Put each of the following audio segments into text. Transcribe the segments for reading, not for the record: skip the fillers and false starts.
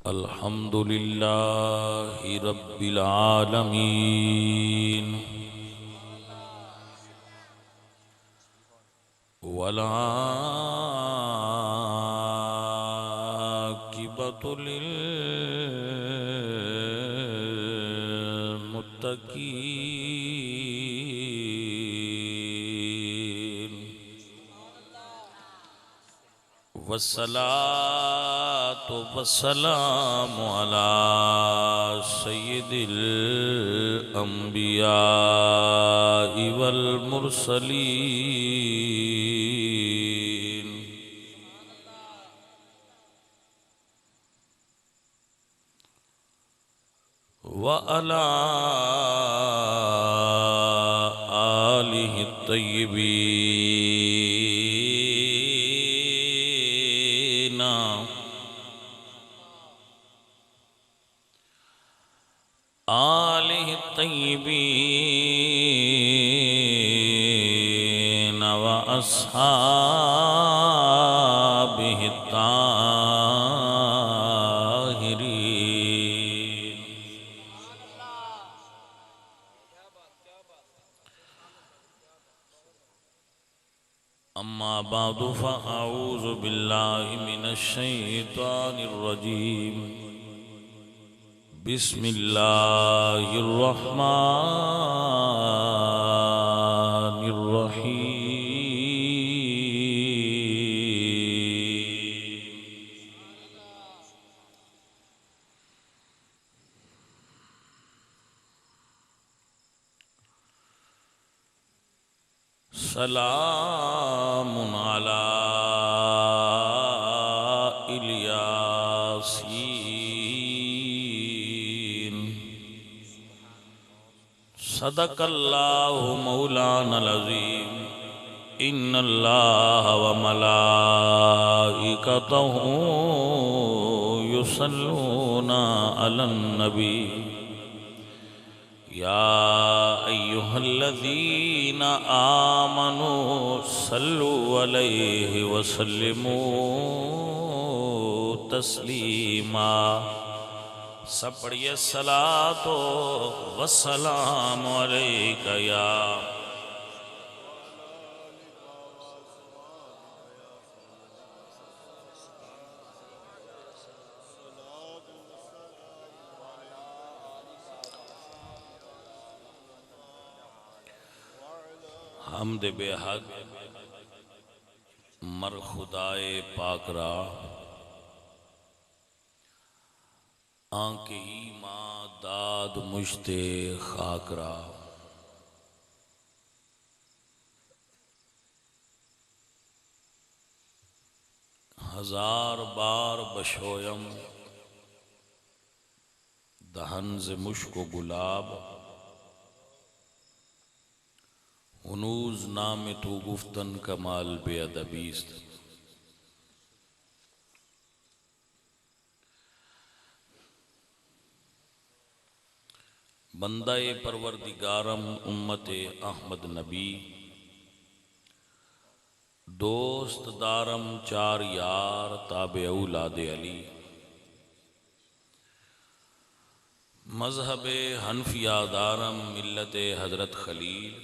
अल्हम्दुलिल्लाहि रब्बिल आलमीन वल आक़िबतु लिल मुत्तक़ीन वस्सलातु वस्सलामु अला सय्यिदिल अंबियाइ वल मुरसलीन व अला आलिहि तय्यिबीन आलिहि तय्यिबीन व अस्हाबिहि ताहिरीन अम्मा बादु फ़अऊज़ु बिल्लाहि मिनश शैतानिर रजीम बिस्मिल्लाहिर रहमानिर रहीम सलामुन अला इल्यासीन सदकल्लाहु मौलानल अज़ीम इन्नल्लाह व मलाइकतहु युसल्लूना अलन नबी या अय्युहल्लज़ीना आमनू सल्लु अलैहि वसल्लिमू तस्लीमा। सब पढ़िए सलातो वस्सलाम अलैका या हमद बेहद मर खुदाए पाकरा आंके ईमां दाद मुश्ते खाकरा हजार बार बशोयम दहन से मुश्को गुलाब हुनूज नाम तू गुफ्तन कमाल बेअदबीस्त बंदाए परवरदिगारम उम्मते अहमद नबी दोस्त दारम चार यार ताबे औलादे अली मजहब हनफिया दारम मिल्लत हजरत खलील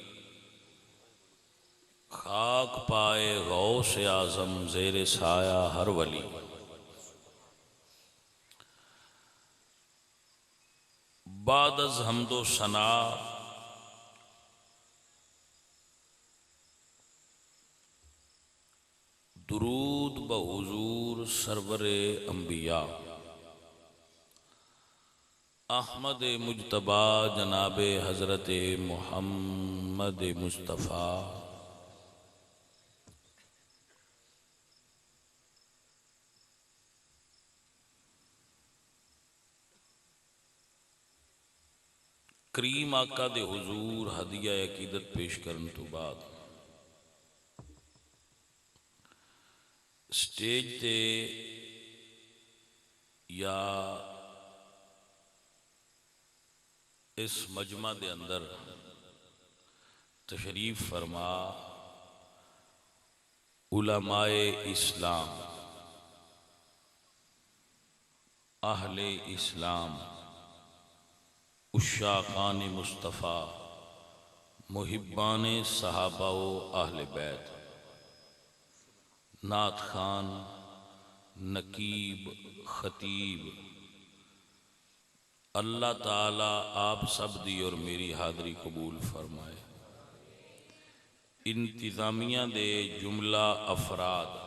खाक पाए गौस आजम जेर साया हर वली बादज हमदो सना दुरूद बहुजूर सरवरे अंबिया अहमद मुजतबा जनाबे हजरत मोहम्मद मुस्तफ़ा करीम आका दे हुजूर हदिया अकीदत पेश करने तो बाद स्टेज ते या इस मजमा दे अंदर तशरीफ फरमा उलमाए इस्लाम आहले इस्लाम, उशाकान मुस्तफ़ा, मुहिब्बान सहाबा व आहले बैत, नात खान, नकीब, खतीब, अल्लाह ताला आप सब दी और मेरी हाज़री कबूल फरमाए। इंतज़ामिया दे जुमला अफराद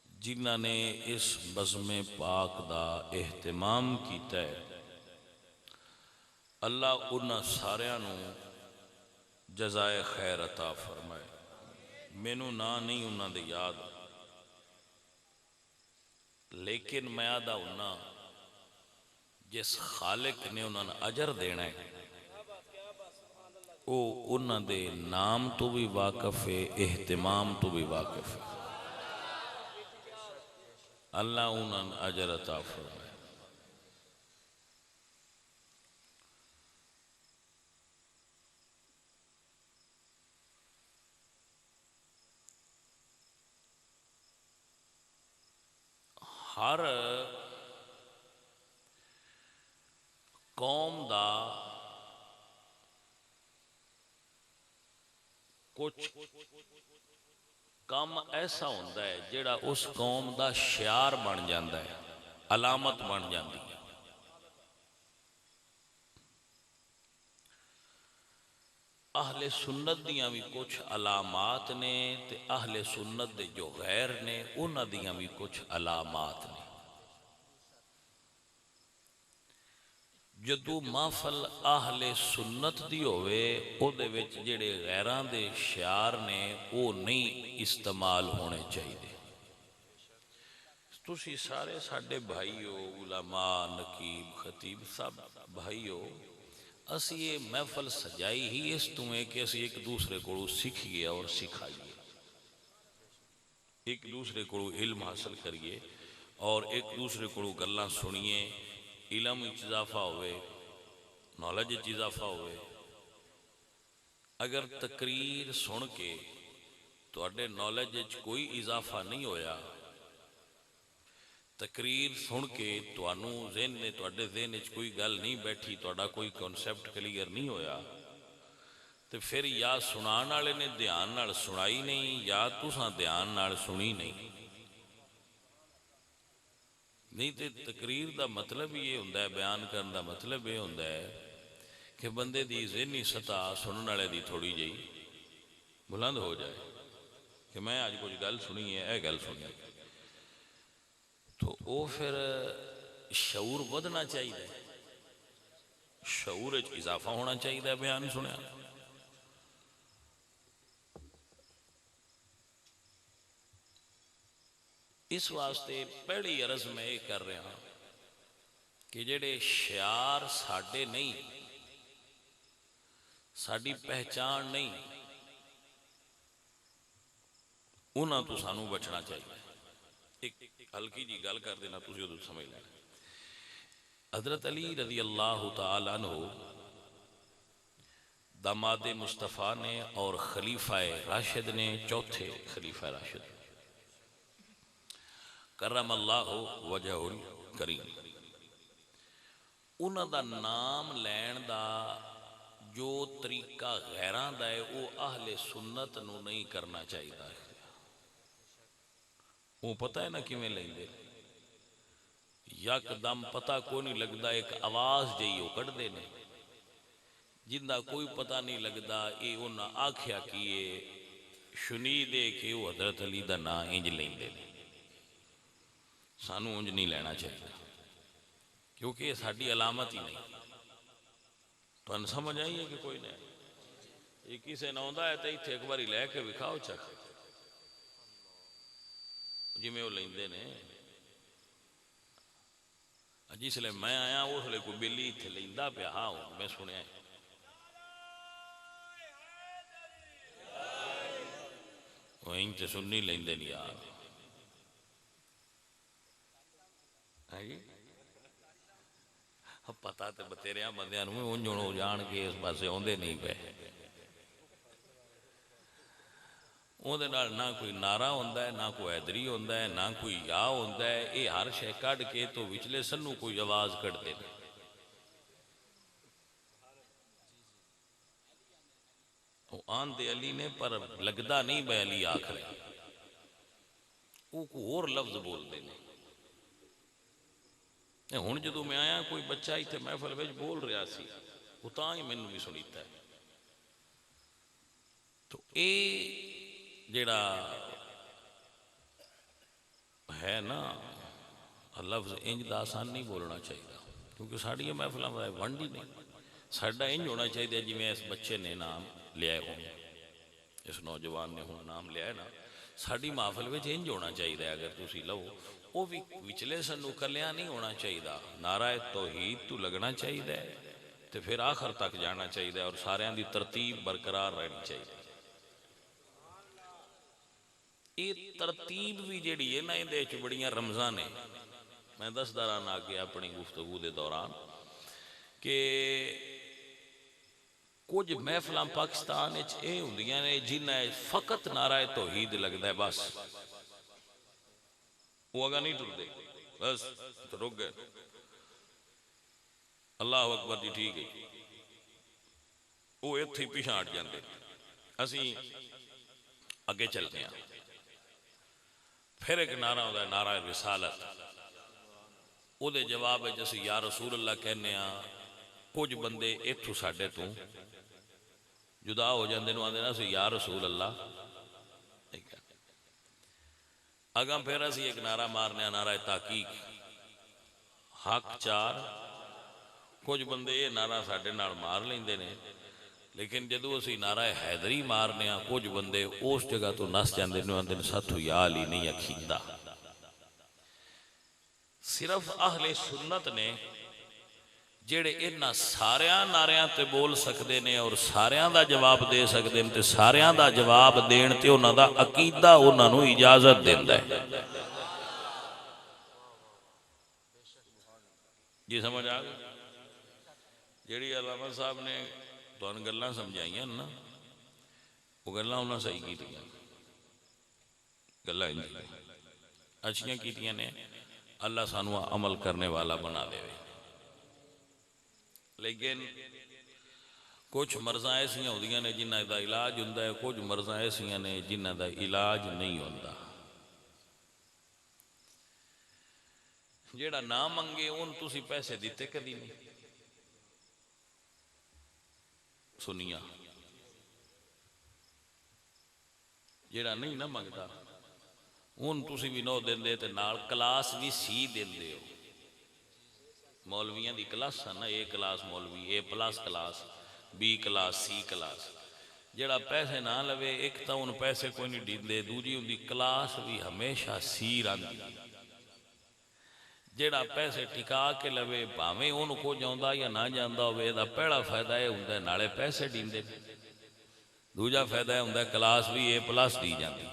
जिन्हां ने इस बज़्म पाक दा एहतमाम कीता है, अल्लाह उन्हां सारियां नूं जज़ाए खैर अता फरमाए। मैनू ना नहीं उन्हां दे याद, लेकिन मैं आदा हुन्ना जिस खालिक ने उन्होंने अजर देना है वो उन्हां दे नाम तो भी वाकफ है, एहतमाम तो भी वाकफ है। अल्लाह उन्होंने अजर अता फरमाए। हर कौम दा कुछ काम ऐसा होता है जिहड़ा उस कौम दा शियार बन जाता है, अलामत बन जाती है। आहले सुन्नत दियां भी कुछ अलामात ने ते आहले सुन्नत दे जो गैर ने उन्हां दियां भी कुछ अलामात ने। जदों महफल आहले सुन्नत दी होवे उहदे विच जिहड़े गैरां दे शियार ने वो नहीं इस्तेमाल होने चाहिए। तुसी सारे साडे भाई हो, उलमा, नकीब, खतीब सब भाई हो। असी ये महफल सजाई ही इस तू है कि असी एक दूसरे को सीखिए और सिखाइए, एक दूसरे को इल्म हासिल करिए और एक दूसरे को गल्लां सुनिए, इलम इजाफा होवे, नॉलेज इजाफा होवे। अगर तकरीर सुन के तुहाडे नॉलेज कोई इजाफा नहीं होया, तकरीर सुन के तुहानू ज़हन ने तुहाडे ज़हन कोई गल नहीं बैठी, तुहाडा कोई कॉन्सैप्ट क्लीयर नहीं होया, तो फिर या सुनाने वाले ने ध्यान नाल सुनाई नहीं या तुसां ध्यान नाल सुनी नहीं। नहीं तो तकरीर का मतलब ही ये होंदा है, बयान करने का मतलब ये होंदा है कि बंदे दी ज़हनी सतह सुनने वाले दी थोड़ी जी बुलंद हो जाए कि मैं अज कुछ गल सुनी है, यह गल सुनी, तो वो फिर शऊर वधना चाहिए, शऊर इजाफा होना चाहिए बयान सुनिया। इस वास्ते पहली अर्ज मैं ये कर रहा कि जेड़े शियार साडे नहीं, साडी पहचान नहीं, उन्हां तो सानू बचना चाहिए। एक हल्की जी गल कर देना, तुसीं उदों समझ लेना। हजरत अली रज़ी अल्लाह तआला अन्हु दामाद मुस्तफ़ा ने और खलीफा राशिद ने, चौथे खलीफा राशिद करम अल्लाहु वजहुल करीम, उन्हां दा नाम लैण दा जो तरीका गैरां दा है वो आहले सुन्नत नूं नहीं करना चाहिए। वो पता है ना किवें लैंदे, यकदम पता को नहीं लगता, एक आवाज़ जही वो कढ़दे ने जिंदा कोई पता नहीं लगता। ये उन्हें आख्या कि ये शुनी दे के वो हजरत अली का नाम इंज लेंदे ने, सानू उंज नहीं लेना चाहिए क्योंकि ये साडी अलामत ही नहीं। तुहानू समझ आई है कि कोई नहीं? ये किसी ने आउंदा है तो इत्थे एक बारी लैके विखाओ चक, जिमें वो लेंदे ने। जिसले मैं आया उसले कोई बेली इत्थे लेंदा पिया, हाँ मैं सुनिया इंज तो सुननी लेंदे नहीं यार। है जी, पता तो बतेरिया बंदियां नूं उंज हो जान के इस पासे आउंदे नहीं पे। ਉਹਦੇ ਨਾਲ ਨਾ ਕੋਈ ਨਾਰਾ ਹੁੰਦਾ ਹੈ, ਨਾ ਕੋਈ ਹੈਦਰੀ ਹੁੰਦਾ ਹੈ, ਨਾ ਕੋਈ ਆ ਹੁੰਦਾ ਹੈ। ਇਹ ਹਰ ਸ਼ੈ ਕੱਢ ਕੇ ਤੋਂ ਵਿਚਲੇ ਸੰਨੂ ਕੋਈ ਆਵਾਜ਼ ਕੱਢਦੇ ਨੇ। ਉਹ ਆਂਦੇ ਅਲੀ ਨੇ ਪਰ ਲੱਗਦਾ ਨਹੀਂ ਬਈ ਅਲੀ ਆਖ ਰਿਹਾ, ਉਹ ਕੋਈ ਹੋਰ ਲਫ਼ਜ਼ ਬੋਲਦੇ ਨੇ। ਹੁਣ ਜਦੋਂ ਮੈਂ ਆਇਆ ਕੋਈ ਬੱਚਾ ਇੱਥੇ ਮਹਿਫਲ ਵਿੱਚ ਬੋਲ ਰਿਹਾ ਸੀ, ਉਹ ਤਾਂ ਹੀ ਮੈਨੂੰ ਵੀ ਸੁਣੀਤਾ ਹੈ। तो ये जड़ा है ना लफ्ज़ इंज दा आसान नहीं बोलना चाहिए, क्योंकि साड़िया महफलों का वंड ही नहीं। साडा इंज होना चाहिए जिमें इस बच्चे ने नाम लिया हो, इस नौजवान ने हूँ नाम लिया है ना, साड़ी महफल में इंज होना चाहिए। अगर तुसी लो वो भी विचले सनू कलिया नहीं होना चाहिए, नारा तौहीद तो लगना चाहिए तो फिर आखिर तक जाना चाहिए और सारिਆਂ ਦੀ तरतीब बरकरार रहनी चाहिए। ये तरतीब भी जी है ना, ये बड़िया रमज़ां ने मैं दसदा रहा अगे अपनी गुफ्तगू के दौरान कि कुछ महफिल पाकिस्तान ये होंदियां ने जिन्हें फकत नारा तौहीद लगता है, बस वो अगर नहीं टुरते, बस तो रुक गए, अल्लाह अकबर जी ठीक है, वो इत्थे ही पिछा हट जाते, असी अगे चलते हैं। फिर एक नारा होता है नारा रिसालत, उहदे जवाब असीं या रसूल अल्लाह कहने, कुछ बंदे इत्थों साडे तो जुदा हो जाते हैं, आते असीं या रसूल अल्लाह। अगम फिर असीं एक नारा मारने नारा ताकीक, हक चार। कुछ बंदे ये नारा साडे नाल मार लेंदे ने, लेकिन जदों असीं नारा हैदरी मारने कुछ बंदे उस जगह तो नस जाते हैं, आते साथों या अली नहीं अखींदा। सिर्फ अहले सुन्नत ने जेड़े इन्हां सारियां नारियां ते बोल सकते हैं और सारियां दा जवाब दे सकते हैं, ते सारियां दा जवाब देण ते उन्हां दा अकीदा उन्हां नूं इजाजत दिंदा है। जी समझ आ गई? जिहड़ी अलामा साहब ने तुहानूं गल्लां समझाइयां ना, वो गल्लां उन्हां सही कीतियां, गल्लां अच्छियां कीतियां ने। अल्लाह सानू अमल करने वाला बना दे। लेकिन कुछ मर्ज़ां ऐसियां होंदियां ने जिन्हां दा इलाज हुंदा है, कुछ मर्ज़ां ऐसियां ने जिन्हां दा इलाज नहीं हुंदा। जेड़ा ना मंगे उन तुसी पैसे दिते कदी नहीं सुनिया, जेड़ा नहीं ना मंगता उन तुसी भी नौ देंदे ते नाल क्लास भी सी देंदे हो। मौलवियां दी क्लास है ना, ए क्लास मौलवी, ए प्लस क्लास, बी क्लास, सी क्लास। जेड़ा पैसे ना लवे, एक तो उन पैसे कोई नहीं दींदे, दूजी उनकी क्लास भी हमेशा सी रही। जेड़ा पैसे टिका के लवे भावें उन्होंने कुछ आता या ना जाता हो, पहला फायदा यह होंगे नाले पैसे दींदे, दूजा फायदा यह होंगे क्लास भी ए प्लस दी जाती,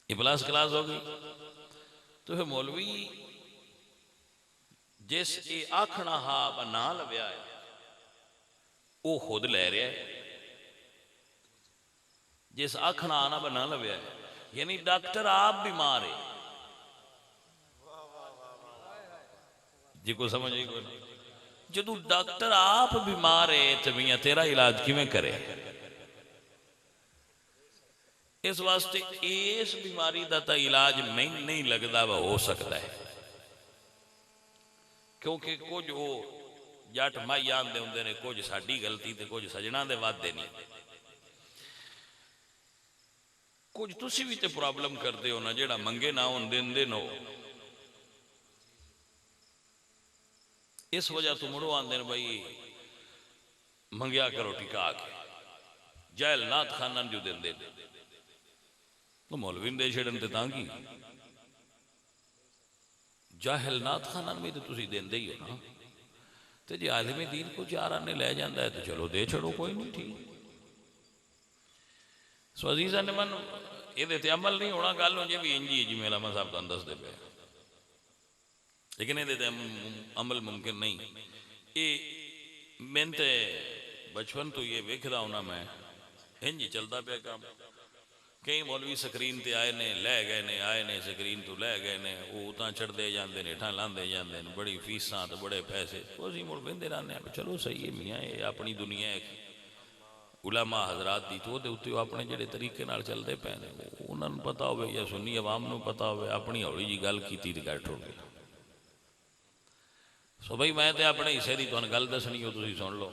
ए प्लस क्लास हो गई। तो फिर मौलवी जिस ये आखना हा ना लव्या है वो खुद लै रहा है, जिस आखना आना बना लव्या है, यानी डॉक्टर आप बीमार है जी को समझ आई कोई? जदों डॉक्टर आप बीमार है तो मियां तेरा इलाज किवें करे? इस वास्ते इस बीमारी का तो इलाज नहीं लगता वा हो सकता है, क्योंकि कुछ वो जट माई आंदे होंदे ने, कुछ साडी गलती ते कुछ सजना दे वादे नहीं, कुछ तुसी भी तो प्रॉब्लम करते हो ना, जेड़ा मंगे ना होन देंदे नो। इस वजह तो मुड़ो आंदे ने भाई मंगया करो टिका के, जैल नाथ खाना जो देंदे तो मौलवी दे छड़न ते तां की जाहिल नाथ खाना में तो तुसी देंदे ही हो ना। तो जे आलिमी दीन को चार आने ले जाता है तो चलो दे छड़ो, कोई नहीं ठीक। सो अजीज़ा ने मन ये अमल नहीं होना, गल हो भी इंजी है जिवें अलामा साहब तुहानूं दसदे पे, लेकिन ये अमल मुमकिन नहीं। ये मैं तो बचपन तो ये वेखदा होना, मैं इंज ही चलता पाया काम। कई मौलवी स्क्रीन ते आए ने लै गए ने, आए ने स्क्रीन तो लै गए ने, वो उतां चढ़ते जाते हैं हेठां लाते जाते हैं, बड़ी फीसां तो बड़े पैसे। असीं मुड़ बहिंदे रहने चलो सही है मियाँ, ये अपनी दुनिया है उलामा हजरात की, तो उत्ते अपने जिहड़े तरीके नाल चलते पे ने उन्होंने पता हो या सुन्नी अवाम नूं पता हो, अपनी हौली जी गल की तो गैठ हो गया। सो बई मैं तो अपने हिस्से की तुहानूं गल दसनी हो, तुसीं सुन लो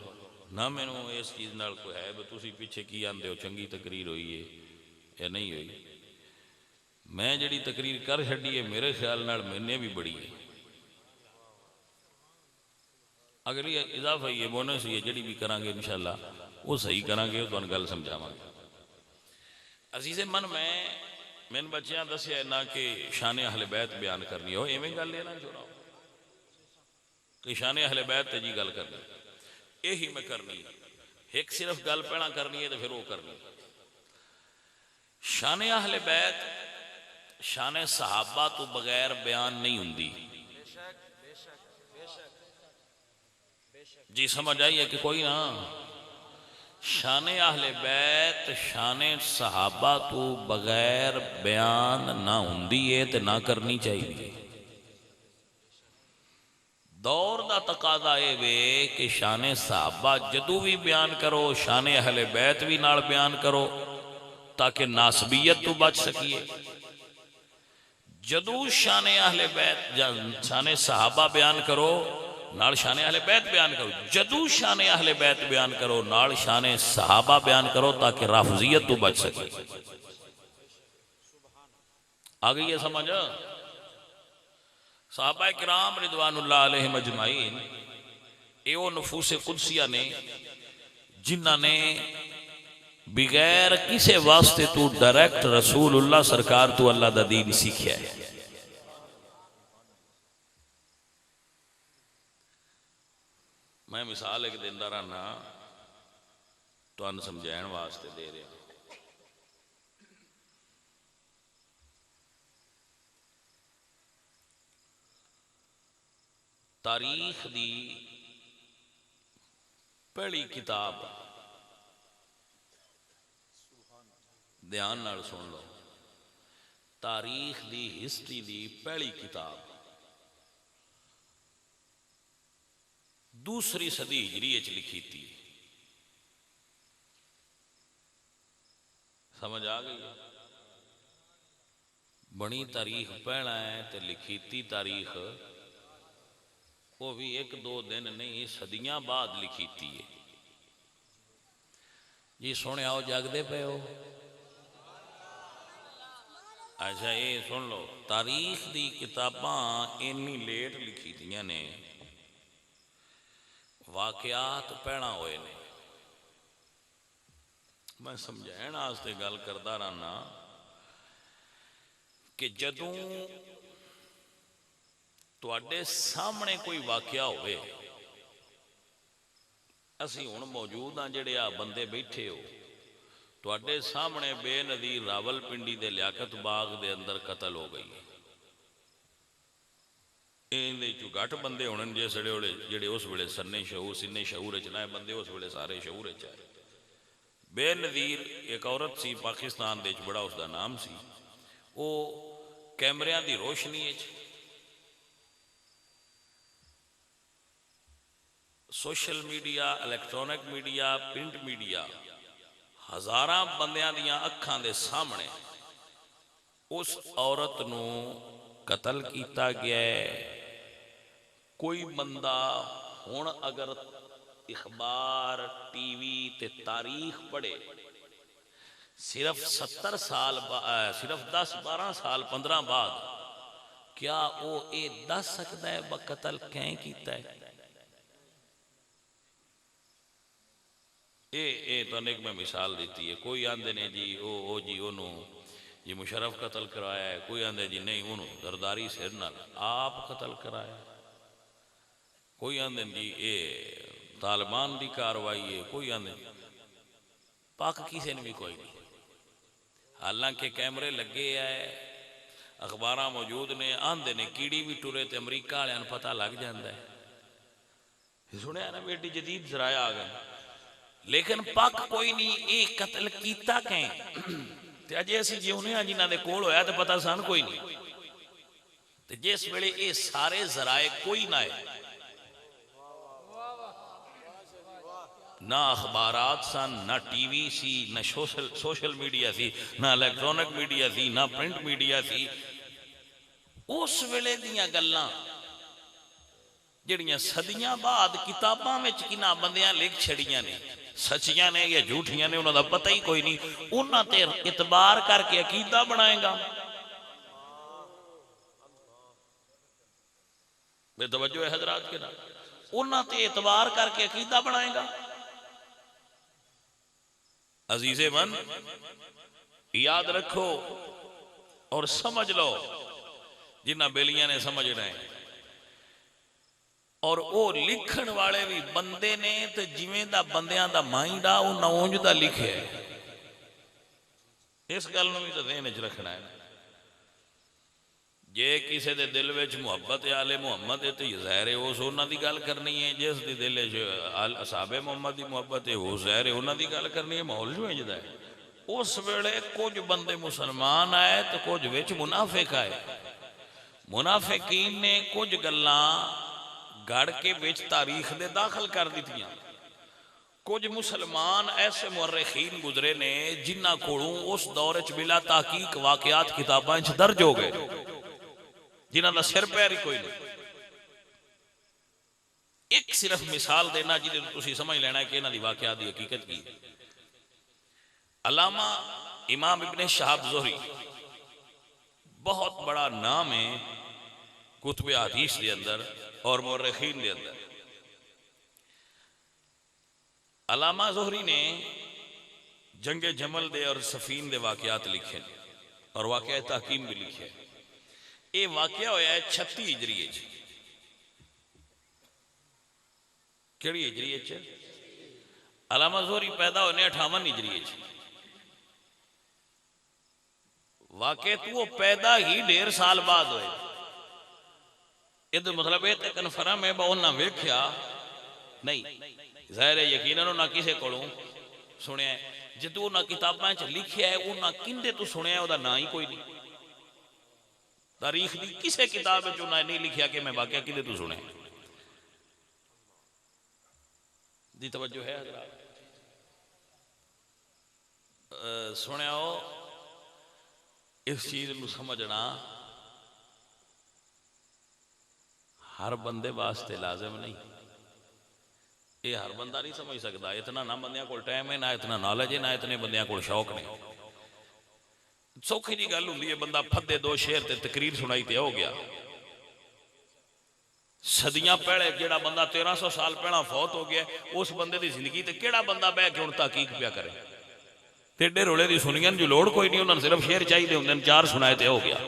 ना। मैनू इस चीज़ नाल कोई है भी तुसीं पिछे की आंदे हो चंगी तकरीर हुई है या नहीं हुई। मैं जिहड़ी तकरीर कर छड्डी है मेरे ख्याल नाल मैंने भी बड़ी है, अगली इजाफा ही है, बोनस ही है, जिहड़ी भी करांगे इंशाअल्लाह वो सही करांगे, तुहानूं गल समझावांगे। अजीज़े मन मैंने बच्चियां दसिया ना कि शान अहले बैत बयान करनी हो, इवें गल ना छोड़ाओ कि शान अहले बैत ते जी गल करनी, यही मैं करनी है। एक सिर्फ गल पहला करनी है तो फिर वो करनी। शान अहले बैत शान सहाबा तो बगैर बयान नहीं हुंदी। जी समझ आई है कि कोई ना। शान अहले बैत शान सहाबा तो बगैर बयान ना हुंदी है ते ना करनी चाहिए। दौर का तकाजा ये वे कि शान सहाबा जदों भी बयान करो शान अहले बैत भी नाल बयान करो ताकि नासबीयत तो बच सकीए। जदों शान अहले बैत शान सहाबा बयान करो नाल शान अहले बैत बयान करो, जदों शान अहले बैत बयान करो नाल शान सहाबा बयान करो ताकि राफजियत तो बच सके। आ गई है समझ। सहाबा किराम रिदवानुल्लाह अलैहिम अजमाइन ये वो नफूस कुदसिया ने जिन्हां ने बगैर किसी वास्ते तू डायरैक्ट रसूलुल्लाह सरकार तो अल्लाह दा दीन सीखिया है। मैं मिसाल एक दिंदा रहना तुहानूं समझाने वास्ते दे रहा। तारीख दी पहली किताब ध्यान नाल सुन लो, तारीख दी हिस्ट्री दी पहली किताब दूसरी सदी हिजरी लिखी थी। समझ आ गई है? बनी तारीख पहला है तो लिखी थी तारीख वो भी एक दो दिन नहीं सदियां बाद लिखी थी। जी सुने आओ जागदे पे हो। अच्छा ये सुन लो, तारीख दी किताबां इन्नी लेट लिखी दियां ने, वाकयात पहला होए ने। मैं समझाने वास्ते गल करता रहना कि जदों तुहाडे सामने कोई वाकया होवे, असीं हुण मौजूद हाँ जिहड़े आ बंदे बैठे हो, तुहाडे सामने बेनज़ीर रावलपिंडी दे लियाकत बाग दे अंदर कतल हो गई। इहदे चों घट बंदे होने जिस वेले जिहड़े उस वेले सन्ने शऊर सिन्ने शऊर च ना बंदे उस वेले सारे शऊर च आए। बेनज़ीर एक औरत सी पाकिस्तान दे बड़ा उसका नाम सी, वो कैमरियां दी रोशनी social media electronic media print media हज़ारां बंदियां दियां अखां दे सामने उस औरत नूं कतल किया गया। कोई बंदा हुण अगर अखबार टीवी ते तारीख पढ़े सिर्फ 70 साल सिर्फ 10-12 साल 15 बाद क्या वो ये दस सकता है ब कतल कैं किया है? ये तो एक मैं मिसाल दी है। कोई आंदे ने जी ओ जी ओनू जी मुशर्रफ कतल कराया है, कोई आंदे जी नहीं ओनू जरदारी सिर नाल आप कतल कराया, कोई आंदे जी ये तालिबान की कार्रवाई है, कोई आंदे पक किसी ने भी कोई नहीं। हालांकि कैमरे लगे है, अखबार मौजूद ने, आंदे ने कीड़ी भी टुरे तो अमरीका वाले पता लग जाता है। सुनिया ना बेटी जदीद जराया आ गए, लेकिन पक कोई नहीं, ये कतल किया कैं ते अजे असीं जिउने हाँ जिन्हां दे कोल होया तो पता सन कोई नहीं। ते जिस वेले ये सारे जराए कोई ना है, ना अखबारात सन, ना टीवी सी, ना सोशल मीडिया सी, ना इलैक्ट्रॉनिक मीडिया सी, ना प्रिंट मीडिया सी। उस वेले दियां गल्लां जिहड़ियां सदियां बाद किताबां विच किन्हां बंदियां लिख छड़ियां ने, सचियां ने या झूठियां ने, उन्हां दा पता ही कोई नहीं। उन्हां ते इतबार करके अकीदा बनाएगा। बेतवज्जो है हजरात के नाम, उन्हां ते इतबार करके अकीदा बनाएगा। अजीजे मन याद रखो और समझ लो, जिन्हां बेलियां ने समझना है। और वो लिखण वाले भी बंदे ने, तो जिवें दा बंदियां दा माइंड आ वो नौंज दा लिखे है। इस गल नूं भी तो ध्यान च रखना है। जे किसी के दिल में मुहब्बत आले मुहम्मद है तो ज़ाहिर है उस उन्हां दी गल करनी है। जिस दे दिल च असाबे मुहम्मद की मुहब्बत है वो ज़ाहिर है उन्हां दी गल करनी है। माहौल जो इंजदा है। उस वेले कुछ बंदे मुसलमान आए तो कुछ विच मुनाफिक आए। मुनाफिकीन ने कुछ गल्लां गढ़ के विच तारीख दे दाखिल कर दित्तियां। कुछ मुसलमान ऐसे मुअर्रिखीन गुजरे ने जिन्हां कोलों उस दौर च बिला तहकीक वाक़ियात किताबां च दर्ज हो गए, जिन्हां दा सिर पैर ही कोई नहीं। एक सिर्फ मिसाल देना जिहदे तुसीं समझ लेना कि इन्हां दी वाक़ियात दी हकीकत की। अल्लामा इमाम इब्ने शहाब ज़ुहरी बहुत बड़ा नाम है कुतुब हदीस के अंदर और मुअर्रिखीन के अंदर। अल्लामा ज़ुहरी ने जंगे जमल दे और सफीन दे वाक़ियात लिखे और वाक़या तहकीम भी लिखे। ये वाक़या होया है 36 हिजरी। केड़ी हिजरी? अल्लामा ज़ुहरी पैदा होने 58 हिजरी। वाक़े तो वो पैदा ही 1.5 साल बाद होए। ये मतलब ये तो कन्फर्म है उन्हें वेख्या नहीं, ज़ाहिर है यकीनन उन्हें किसी कोलों सुनिया। जो उन्हें किताबां च लिखिया है उन्हें किंदे तो सुनिया, उसका ना ही कोई नहीं। तारीख की किसी किताब में उन्हें नहीं लिखिया कि मैं वाक़या किंदे तो सुने दी। तवज्जो है सुनिया हो। इस चीज़ को समझना हर बंदे वास्ते लाजिम नहीं। ये हर बंदा नहीं समझ सकता। इतना ना बंदियां कोल टाइम है, ना इतना नॉलेज है, ना इतने बंदियां कोल शौक ने। सौखी जी गल हुंदी है, बंदा फद्दे 2 शेर ते तकरीर सुनाई ते हो गया। सदियां पहले जेड़ा बंदा 1300 साल पहला फौत हो गया, उस बंदे की जिंदगी ते केड़ा बंदा बह के हुण तहकीक पिया करे। टेढ़े रोले की सुनियन जो लोड़ कोई नहीं, उन्होंने सिर्फ शेर चाहिए होंगे, 4 सुनाए तो हो गया।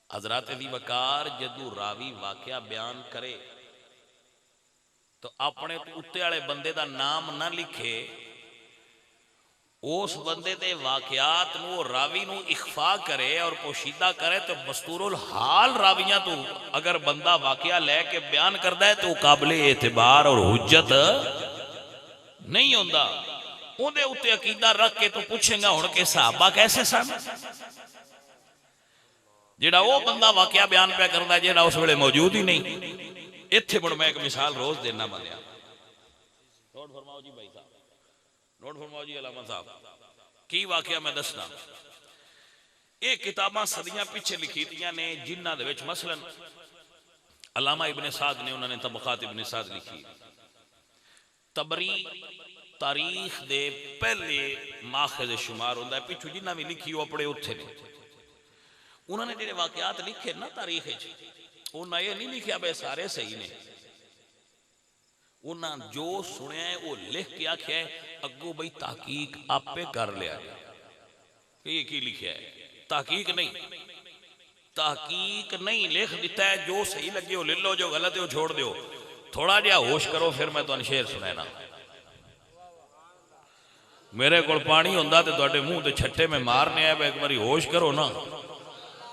हजरात दी वकार जदू रावी वाकया बयान करे तो अपने उत्ते वाले बंदे का नाम ना लिखे, उस बंदे के वाकयात नूं रावी नूं इख्फा करे और पोशीदा करे। तो मस्तूरुल हाल रावियां तो अगर बंदा वाकया लैके बयान करता है तो काबिले एतबार और हुज्जत नहीं होंदा। उहदे उत्ते अकीदा रख के तो पूछेगा हुण के सहाबा कैसे सन। जिहड़ा वो बंदा वाकया बयान पे करता जिहड़ा उस वेले मौजूद ही नहीं। इत्थे मुड़ मैं एक मिसाल रोज देना बंदिया, नोट फरमाओ जी भाई साहब, नोट फरमाओ जी अलामा साहब की वाकया मैं दसना। ये किताबां सदियां पिछे लिखी दियां ने, जिन्हां दे विच मसलन अलामा इब्ने साद ने उन्होंने तबकात इब्ने साद लिखी। तबरी तारीख दे पहले माखज़ शुमार होंदा है। पिछू जिन्हां भी लिखी वो अपने उत्थे ने। उन्होंने जो वाकयात लिखे ना तारीख उन्हें ये नहीं लिखा भाई सारे सही ने। उन्हें जो सुने वो लिख के आख्या है, अगो बई तहकीक आपे कर लिया कि ये की लिखा है। तहकीक नहीं लिख दिता है। जो सही लगे वो ले लो, जो गलत है वो छोड़ दो। थोड़ा जिहा होश करो फिर मैं तुहानू शेर सुनाना। मेरे को पानी होंदा ते तुहाडे मुंह ते छट्टे में मारने आया। एक बारी होश करो ना,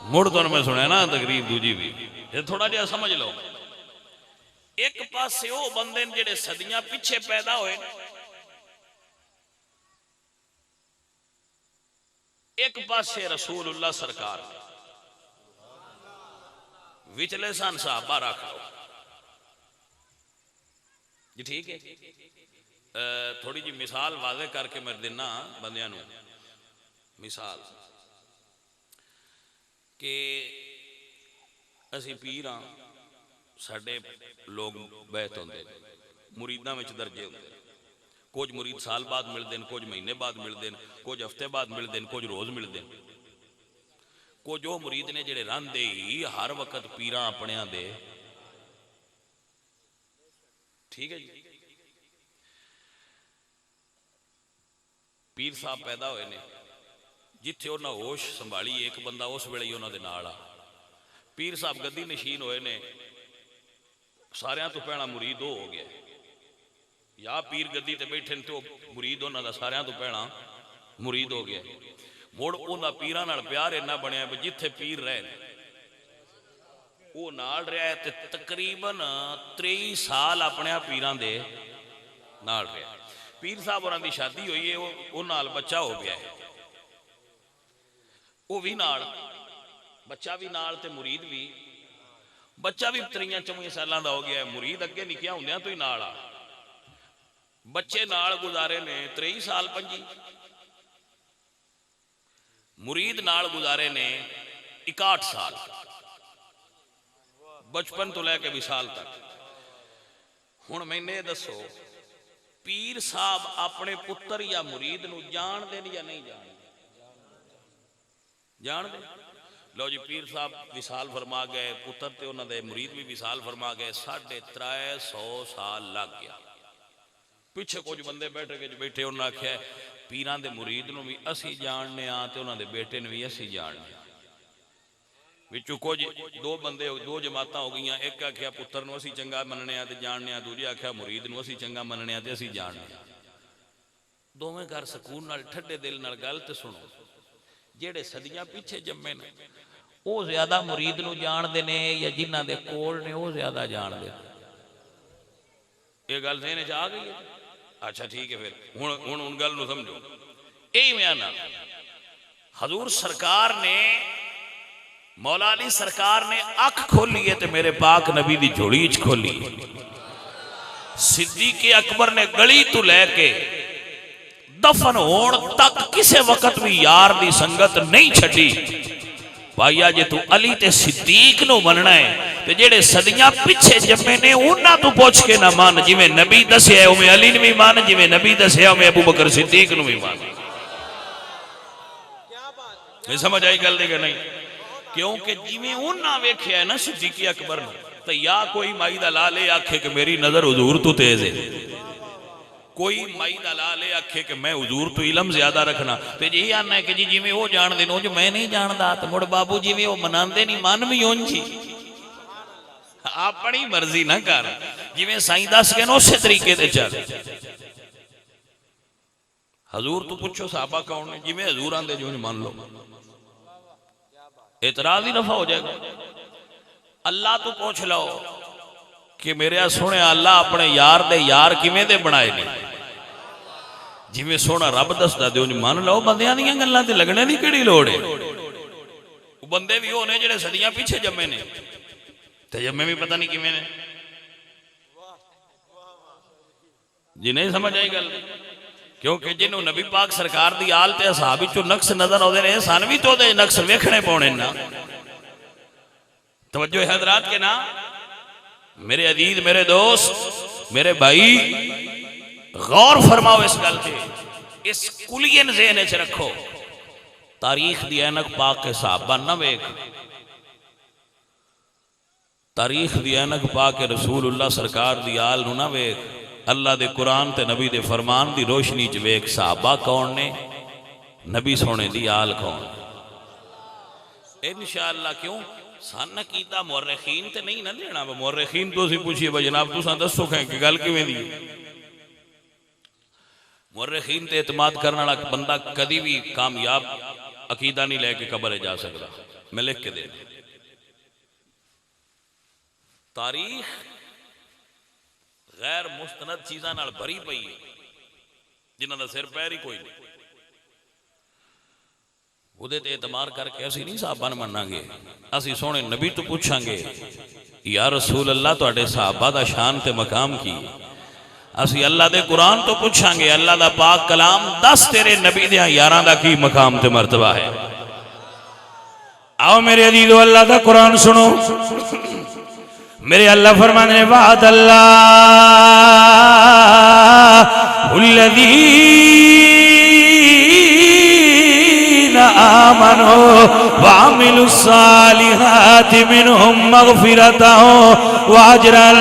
मुड़ तुहानू मैं सुना ना तकरीर दूजी भी। ये थोड़ा जिहा समझ लो। एक पासे वो बंदे ने जेड़े सदियां पिछे पैदा होए, एक पासे रसूलुल्लाह सरकार, विचले सन सहाबा रख लो जी। ठीक है, थोड़ी जी मिसाल वाजे करके मैं देना बंदियां नूं। मिसाल कि असी पीर हाँ, साडे लोग बैत होंदे, मुरीदां विच दर्जे होंदे। कुछ मुरीद साल बाद मिलते हैं, कुछ महीने बाद मिलते हैं, कुछ हफ्ते बाद मिलते हैं, कुछ रोज़ मिलते हैं। कुछ वो मुरीद ने जिहड़े रहिंदे ही हर वक्त पीरां अपणियां दे। ठीक है जी। पीर साहब पैदा होए ने, जिथे उन्हें होश संभाली एक बंदा उस वेले ही उन्होंने नाल आ। पीर साहब गद्दी नशीन होए ने, सारियां तो पहला मुरीद हो गया, या पीर गद्दी ते बैठे तो मुरीद उन्होंने सारियां तो पहला मुरीद हो गया। मुड़ उन्होंने पीरां नाल प्यार इन्ना बनया भी जिथे पीर रहे वो नाल रहा है। तकरीबन 23 साल अपने पीरां दे नाल रहा। पीर साहब होरां दी शादी हुई है, वो नाल बच्चा हो गया है, वो भी नाल, बच्चा भी नाल ते मुरीद भी। बच्चा भी 23-24 सालों का हो गया है, मुरीद अगे निकिया होंदियां तो ही नाल आ। बच्चे नाल गुजारे ने 23 साल 25, मुरीद नाल गुजारे ने 61 साल, बचपन तो लैके विसाल तक। हुण मैंने दसो, पीर साहब अपने पुत्र या मुरीद नूं जानदे ने या नहीं जानदे? जानदे। लो जी, पीर साहब विसाल फरमा गए, पुत्र ते उन्हां दे मुरीद भी विसाल फरमा गए। 350 साल लग गया। पिछे कुछ बंदे बैठे उन्हें आख्या पीरां दे मुरीद नूं भी असी जानने आ ते उन्हां दे बेटे नूं भी असी जानने आ। विचों कुछ दो बंदे, दो जमातां हो गईयां। एक आख्या पुत्र नूं असी चंगा मनने आ ते जानने आ, दूजे आख्या मुरीद नूं असी चंगा मनने आ ते असी जानने आ। दोवें घर सकून नाल ठंडे दिल नाल गल ते सुनो। जेड़े सदियां पिछे जम्मे ने वो ज्यादा मुरीद नूं जानदे ने या जिन्हां दे कोल ने वो ज्यादा जानदे? ये गल सहने च आ गई है? अच्छा ठीक है, फिर हुण गल नूं समझो। यही मैं आना, हजूर सरकार ने, मौला अली सरकार ने अख खोली है तो मेरे पाक नबी दी झोली च खोली। सिद्दीक अकबर ने गली तो लैके दफन होण तक किसी वक्त भी यार दी संगत नहीं छड्डी। भाईया जे तू अली ते सिद्दीक नूं मनना है ते जेड़े सदियां पिछे जम्मे ने उन्हां तू पूछ के ना मान। जिवें नबी दस्या उवें अली नूं भी मान, जिवें नबी दस्या उवें अबू बकर सिद्दीक नूं भी मान। नहीं समझ आई गल कि नहीं? क्योंकि जिवें उन्हां वेख्या है ना सिद्दीक अकबर ने, तो या कोई माई दा लाल ये आखे कि मेरी नजर हुजूर तो तेज है, कोई माई दा लाल ये आखे कि मैं हुजूर तो इलम ज्यादा रखना। तो जी आना है कि जी जिवें वो जानदे ने उंज मैं नहीं जानदा, तो मुड़ बाबू जिवें वो मनांदे नहीं मन भी उंज ही। अपनी मर्जी ना कर, जिवें साईं दस के उस तरीके से चल। हजूर तू पूछो साहबा कौन ने, जिवें हजूर आंदे जो मान लो, एतराज ही रफा हो जाएगा। अल्लाह तो पूछ लो कि मेरे सुने अल्लाह अपने यार दे यार किवें दे बनाए ने, जिवें सोना रब दसदा दे उंज मान लो। बंदियां दीयां गल्लां ते लगने दी किहड़ी लोड़ है? वो बंदे भी होने जेड़े सदियां पीछे जम्मे ने ते जम्मे भी पता नहीं किवें ने। जी नहीं समझ आई गल? क्योंकि जिन्हों नबी पाक सरकार दी आल ते असहाब विचों नक्स नजर आउंदे ने, सन भी तो दे नक्स वेखणे पौणे ना। तवज्जो है हजरात के ना, मेरे अजीज, मेरे दोस्त, मेरे भाई, गौर फरमाओ इस गल पे, इस कुलियन ज़हन च रखो। तारीख दी ऐनक पा के सहाबा ना वेख, तारीख दी ऐनक पा के रसूलुल्लाह सरकार दी आल नूं ना वेख। अल्लाह दे कुरान ते नबी दे फरमान दी रोशनी च वेख सहाबा कौन ने, नबी सोने दी आल कौन। इंशाअल्लाह क्यों सन कीता मुअर्रिखीन ते नहीं ना लेना। मुअर्रिखीन तो सी पूछिए भाई जनाब तुसां दसो कि गल किवें दी। मुअर्रिखीन ते एतमाद करने वाला बंदा कभी भी कामयाब अकीदा नहीं लेके कब्र जा सकता। मैं लिख के दे, तारीख गैर मुस्तनद चीज़ां नाल भरी पई है जिन्हां दा सिर पैर ही कोई नहीं। उहदे ते एतमार करके असीं नहीं साहबा नूं मन्नांगे, असीं सोहणे नबी तो पुछांगे या रसूल अल्लाह तुहाडे सहाबा दा शान ते मकाम की। असीं अल्लाह दे कुरान तो पुछांगे अल्लाह दा पाक कलाम दस तेरे नबी दे यारां दा की मकाम ते मर्तबा है। आओ मेरे अजीजो अल्लाह दा कुरान सुनो। मेरे अल्लाह फरमाने ने वाद अल्लाहुल्लज़ीना आमनु व अमिलुस्सालिहाति मिनहुम मग़फ़िरतन व अजरन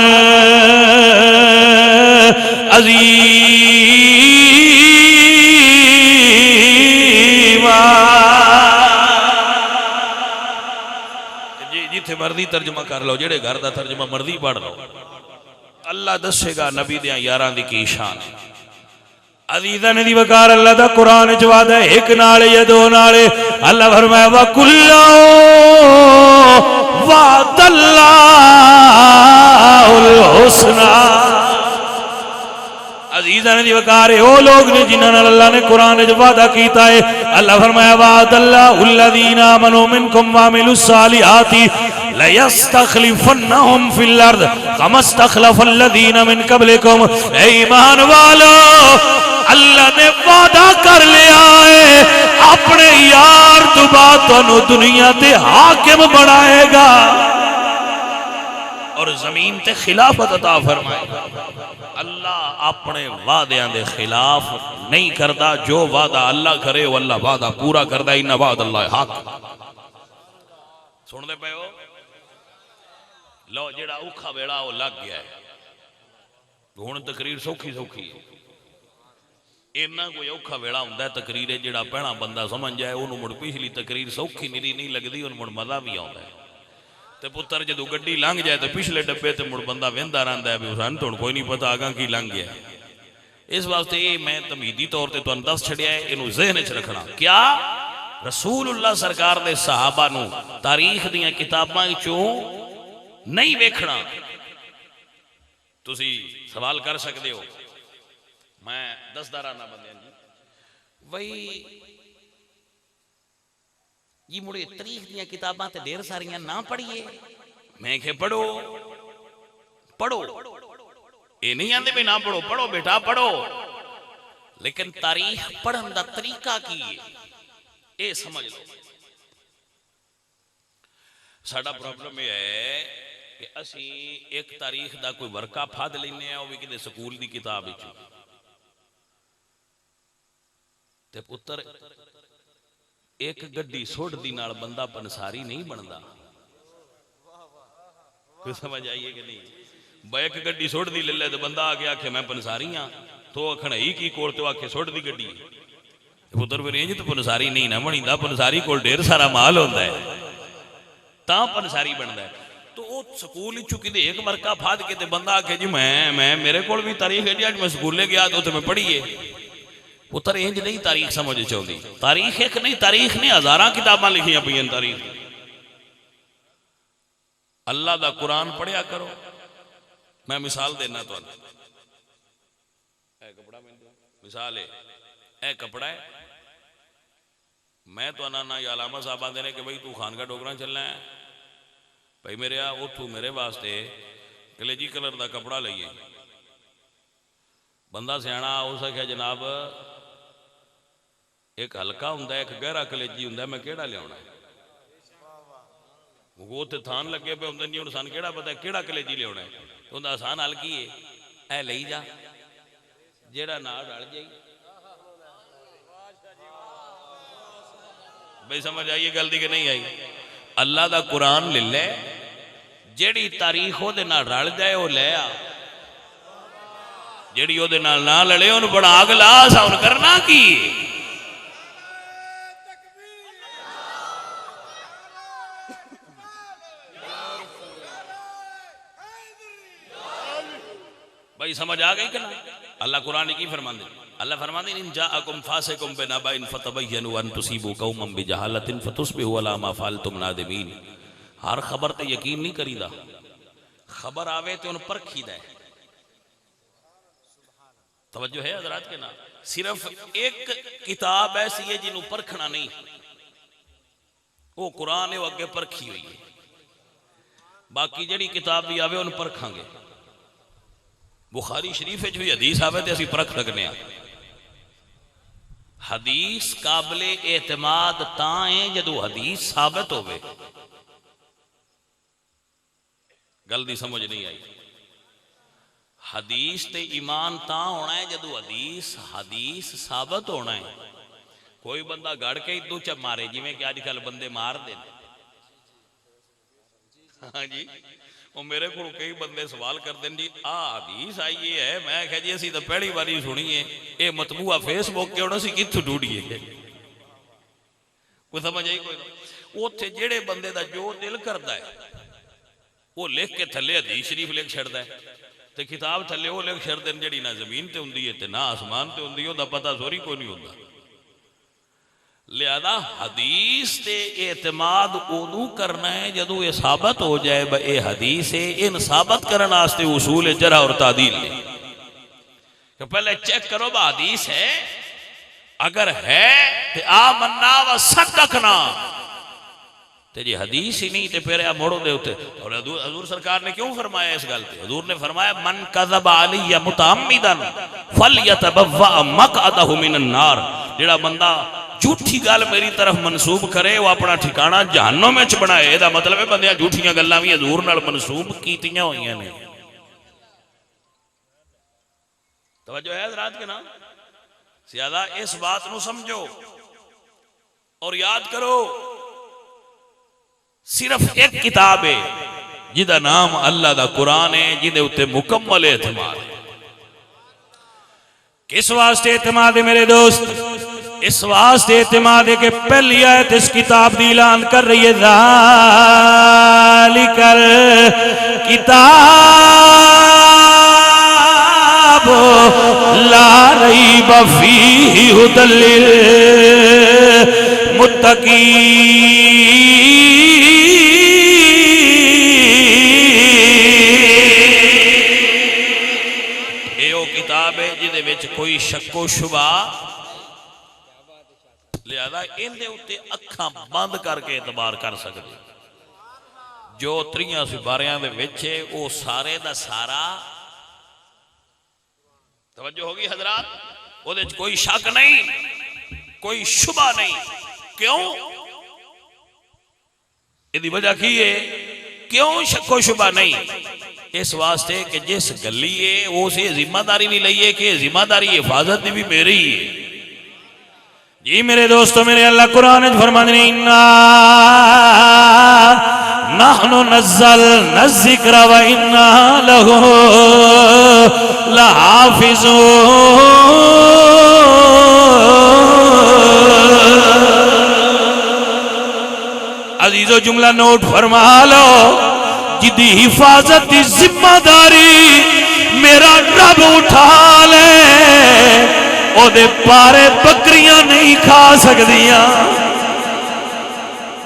अज़ीमा। जिथे मर्जी तर्जमा कर लो, जेड़े घर का तर्जमा मर्जी पढ़ लो, अल्लाह दसेगा नबी दियां यारां दी की शान। अजीज़ा ने दी वकार अल्लाह दा कुरान च वादा है, एक नाल या दो नाल। अल्लाह फरमाया व कुल्लु वादल्लाहुल हुस्ना। अजीज़ा ने दी वकार है ओ लोग ने जिन्हां नाल अल्लाह ने कुरान च वादा कीता है। अल्लाह फरमाया वादल्लाहुल्लज़ीना आमनु मिनकुम व अमिलुस्सालिहाति लयस्तखलिफन्नहुम फिल अर्द कमा इस्तखलफल्लज़ीना मिन क़ब्लिकुम। ए ईमान वालो, अल्लाह ने वादा कर लिया है अपने यार तो बाद तुहानू दुनिया ते हाकिम बनाएगा और जमीन ते खिलाफत अता फरमाएगा। अल्लाह अपने वादियां दे खिलाफ नहीं करता। जो वादा अल्लाह करे वो अल्लाह वादा पूरा करता। इन्ना वाद अल्लाह हक। सुनते पे हो? लो जेड़ा औखा वेला वो लग गया है। हुण तकरीर सौखी सौखी है। इन्ना कोई औखा वेला हुंदा है तकरीर जेड़ा पहला बंदा समझ जाए उन्होंने मुड़ पिछली तकरीर सौखी निरी नहीं लगती, उन्होंने मुड़ मजा भी आता है। तो पुत्र जो गड्डी लंघ जाए तो पिछले डब्बे तो मुड़ बंदा वेंदा रहता है भी सानूं तो कोई नहीं पता आगा की लंघ गया। इस वास्ते ये मैं तमीदी तौर पर तुहानूं दस छड़िया है, इनू ज़हन च रखना। क्या रसूलुल्लाह सरकार दे सहाबा नूं तारीख दीयां किताबां चों नहीं वेखना। तुसी सवाल कर सकते हो, मैं दसदा रहना बंदे वही जी मुड़े तारीख दीयां किताबां ते ढेर सारियां ना पढ़िए। मैं कहे पढ़ो पढ़ो, ये नहीं आंदे भी ना पढ़ो, पढ़ो बेटा पढ़ो, लेकिन तारीख पढ़न दा तरीका की है ये समझ लो। साडा प्रॉब्लम यह है कि असी एक तारीख दा कोई वर्का फद लेने वो भी किसी स्कूल की किताब ते पुत्र एक गड्डी सुट दी नाल बंदा पंसारी नहीं बनता। कोई समझ आइए कि नहीं? बैक गड्डी सुट दी ले ले तो बंदा आके आखे मैं पंसारी हाँ, तो आखना ही की कोल तो आखे सुट दी गड्डी पुत्र फिर इंज तो पंसारी नहीं ना बनीदा। पंसारी कोल ढेर सारा माल होता है ता पंसारी बनता है। तो वो स्कूल चुकी एक मरका फाद के ते बंदा आखे जी मैं मेरे को भी तारीख है जी, अज मैं स्कूले गया तो मैं पढ़ी है। पुत्र इंज नहीं तारीख समझ चाहती। तारीख एक नहीं, तारीख ने हजारां किताबां लिखियां पईयां तारीख। अल्लाह दा कुरान पढ़िया करो। मैं मिसाल देना तो कपड़ा मिसाल है, ए कपड़ा है। मैं तो ना या अलामा साहब आते हैं कि भाई तू खान का डोगरा चलना है भाई मेरे उठू मेरे वास्ते कलेजी कलर का कपड़ा लईए। बंदा सियाना हो सके जनाब एक हल्का हुंदा एक गहरा कलेजी हुंदा, मैं केड़ा लियाना वो तो थान लगे पे होंगे नहीं। सन केड़ा पता केड़ा कलेजी लियाना है तो उनका आसान हल्की है ऐ लई जा जेड़ा नाल रल जाए। भाई समझ आइए गल दी कि नहीं आई? अल्लाह दा कुरान ले ले, जेड़ी तारीख ओदे नाल रल जाए वो ले आ, जेड़ी ओदे नाल ना लड़े उन्हें बड़ा आग ला सा करना की। भाई समझ आ गई कि ना? अल्लाह कुरान की फरमाते, अल्लाह फरमाते इन जाअकुम फासिकुम बिनबाइन फतबय्यनु अन तुसीबू कौमन बिजहालतिन फतुस्बिहू अला मा फअलतुम नादिमीन। हर खबर ते यकीन नहीं करीदा, खबर आवे तो उन परखीदा है। तवज्जो है हजरात के नाम। सिर्फ एक किताब ऐसी है जिन्हों परखना नहीं, वो कुरान है, वो अगे परखी हुई है। बाकी जड़ी किताब भी आवे उन्हें परखांगे। बुखारी शरीफ भी हदीस आवे तो असीं परख सकने। हदीस काबिले एतमाद तां है जदों हदीस साबित होवे। गल दी समझ नहीं आई। हदीस ते ईमान तां होना है जदों हदीस साबित होना है। कोई बंदा गड़ के इदू च मारे जिवें कि अजकल बंदे मार दे। हाँ जी, वो मेरे को कई बंदे सवाल करते हैं जी आ हदीस आई है, मैं कहा जी असी तो पहली बार सुनी है, ये मतबूआ फेसबुक के असी कित्थों ढूंढिए। कोई समझ आई कोई। उत्थे जेड़े बंदे का जो दिल करता है वो लिख के थले हदीस शरीफ लिख छड़दा है, ते किताब थले वो लिख छड़दे जिहड़ी ना जमीन ते हुंदी है ते ना आसमान ते हुंदी है, उहदा पता सोरी कोई नहीं हुंदा। लिहाजा हदीस ते एतमाद उदू करना है जदों ये साबित हो जाए भाई ये हदीस है। इन साबित करने वास्ते उसूल जरा और तादील ने तो पहले चेक करो बा हदीस है, अगर है तो आमन्ना व सद्दकना, ते जी हदीस ही नहीं तो फिर आ मोड़ो दे उते। और हजूर सरकार ने क्यों फरमाया इस गल पे? हजूर ने फरमाया मन कज़ब अलैया मुतअम्मिदन फलयतबव्वा मक़अदहु मिनन नार। जेड़ा बंदा झूठी गल मेरी तरफ मनसूब करे वो अपना ठिकाना जहन्नम में बनाए। ਇਹਦਾ मतलब है बंदियां झूठियां गल्लां भी हजूर नाल मनसूब कीतियां होईयां ने। तवज्जो है हज़रात के नाम। ज्यादा इस बात को समझो और याद करो, सिर्फ एक किताब है जिदा नाम अल्लाह दा कुरान है, जिदे उत्ते मुकम्मल एतमाद है। किस वास्ते एतमाद है मेरे दोस्त? इस वास्ते एतमाद है कि पहली आयत इस किताब दी ऐलान कर रही है, ज़ालिकल किताब ला रैब फीहि हुदल लिल मुत्तकीन। किताब है जिदे विच कोई शक्को शुबा। लिहाजा इहदे उत्ते अखां बंद करके एतबार कर सकते। जो 3 सिपारियां दे विच है वो सारे दा सारा, तवज्जो होगी हजरात, उहदे च कोई शक नहीं, कोई शुबा नहीं। क्यों? इहदी वजह की है? क्यों शक्को शुबा नहीं? इस वास्ते कि जिस गली है उसे जिम्मेदारी भी लईए कि जिम्मेदारी हिफाजत भी मेरी है। जी मेरे दोस्तों, मेरे अल्लाह कुरान फरमाते हैं, इन्ना नहनु नज़्ज़लना ज़िक्र व इन्ना लहू लहाफ़िज़ून। अजीजो जुमला नोट फरमा लो, जिदी हिफाजत की जिम्मेदारी मेरा रब उठा ले, ओदे पारे बकरियां नहीं खा सकदियां।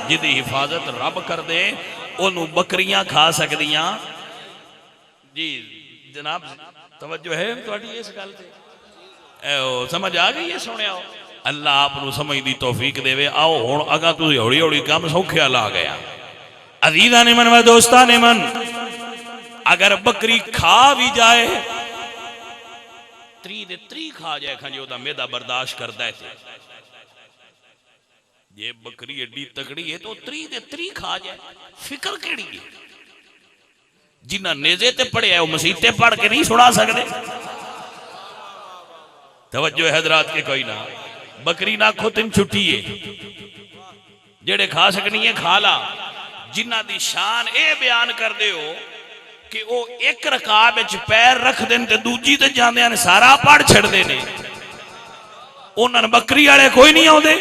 जिदी हिफाजत रब कर दे ओनू बकरियां खा सकदियां। जी जनाब तवज्जो है तुहाडी इस गल ते? समझ आ गई है? सुनिया अल्लाह आपनू समझ दी तौफीक देवे। आओ हुण अगा तुसीं हौली हौली काम सौखिया ला गया। अजीजा ने मन व दोस्ता ने मन, अगर बकरी खा भी जाए 3 दे 3 खा जाए खां जो मेदा बर्दाश्त करता है, ये बकरी एडी तकड़ी है तो 3 दे 3 खा जाए, फिक्र केड़ी है? जिन्ना नेजे ते पढ़िया वो मसीते पढ़ के नहीं सुना सकते। तवज्जो है हजरात के कोई ना। बकरी ना खो 3 छुट्टी है, जेड़े खा सकनी है खा ला। जिन्ना दी शान ए बयान कर दे हो कि वो एक रकाब विच पैर रख देन ते दूजी ते जांदे ने सारा पढ़ छड़दे ने। उन्हां बकरी वाले कोई नहीं आउंदे।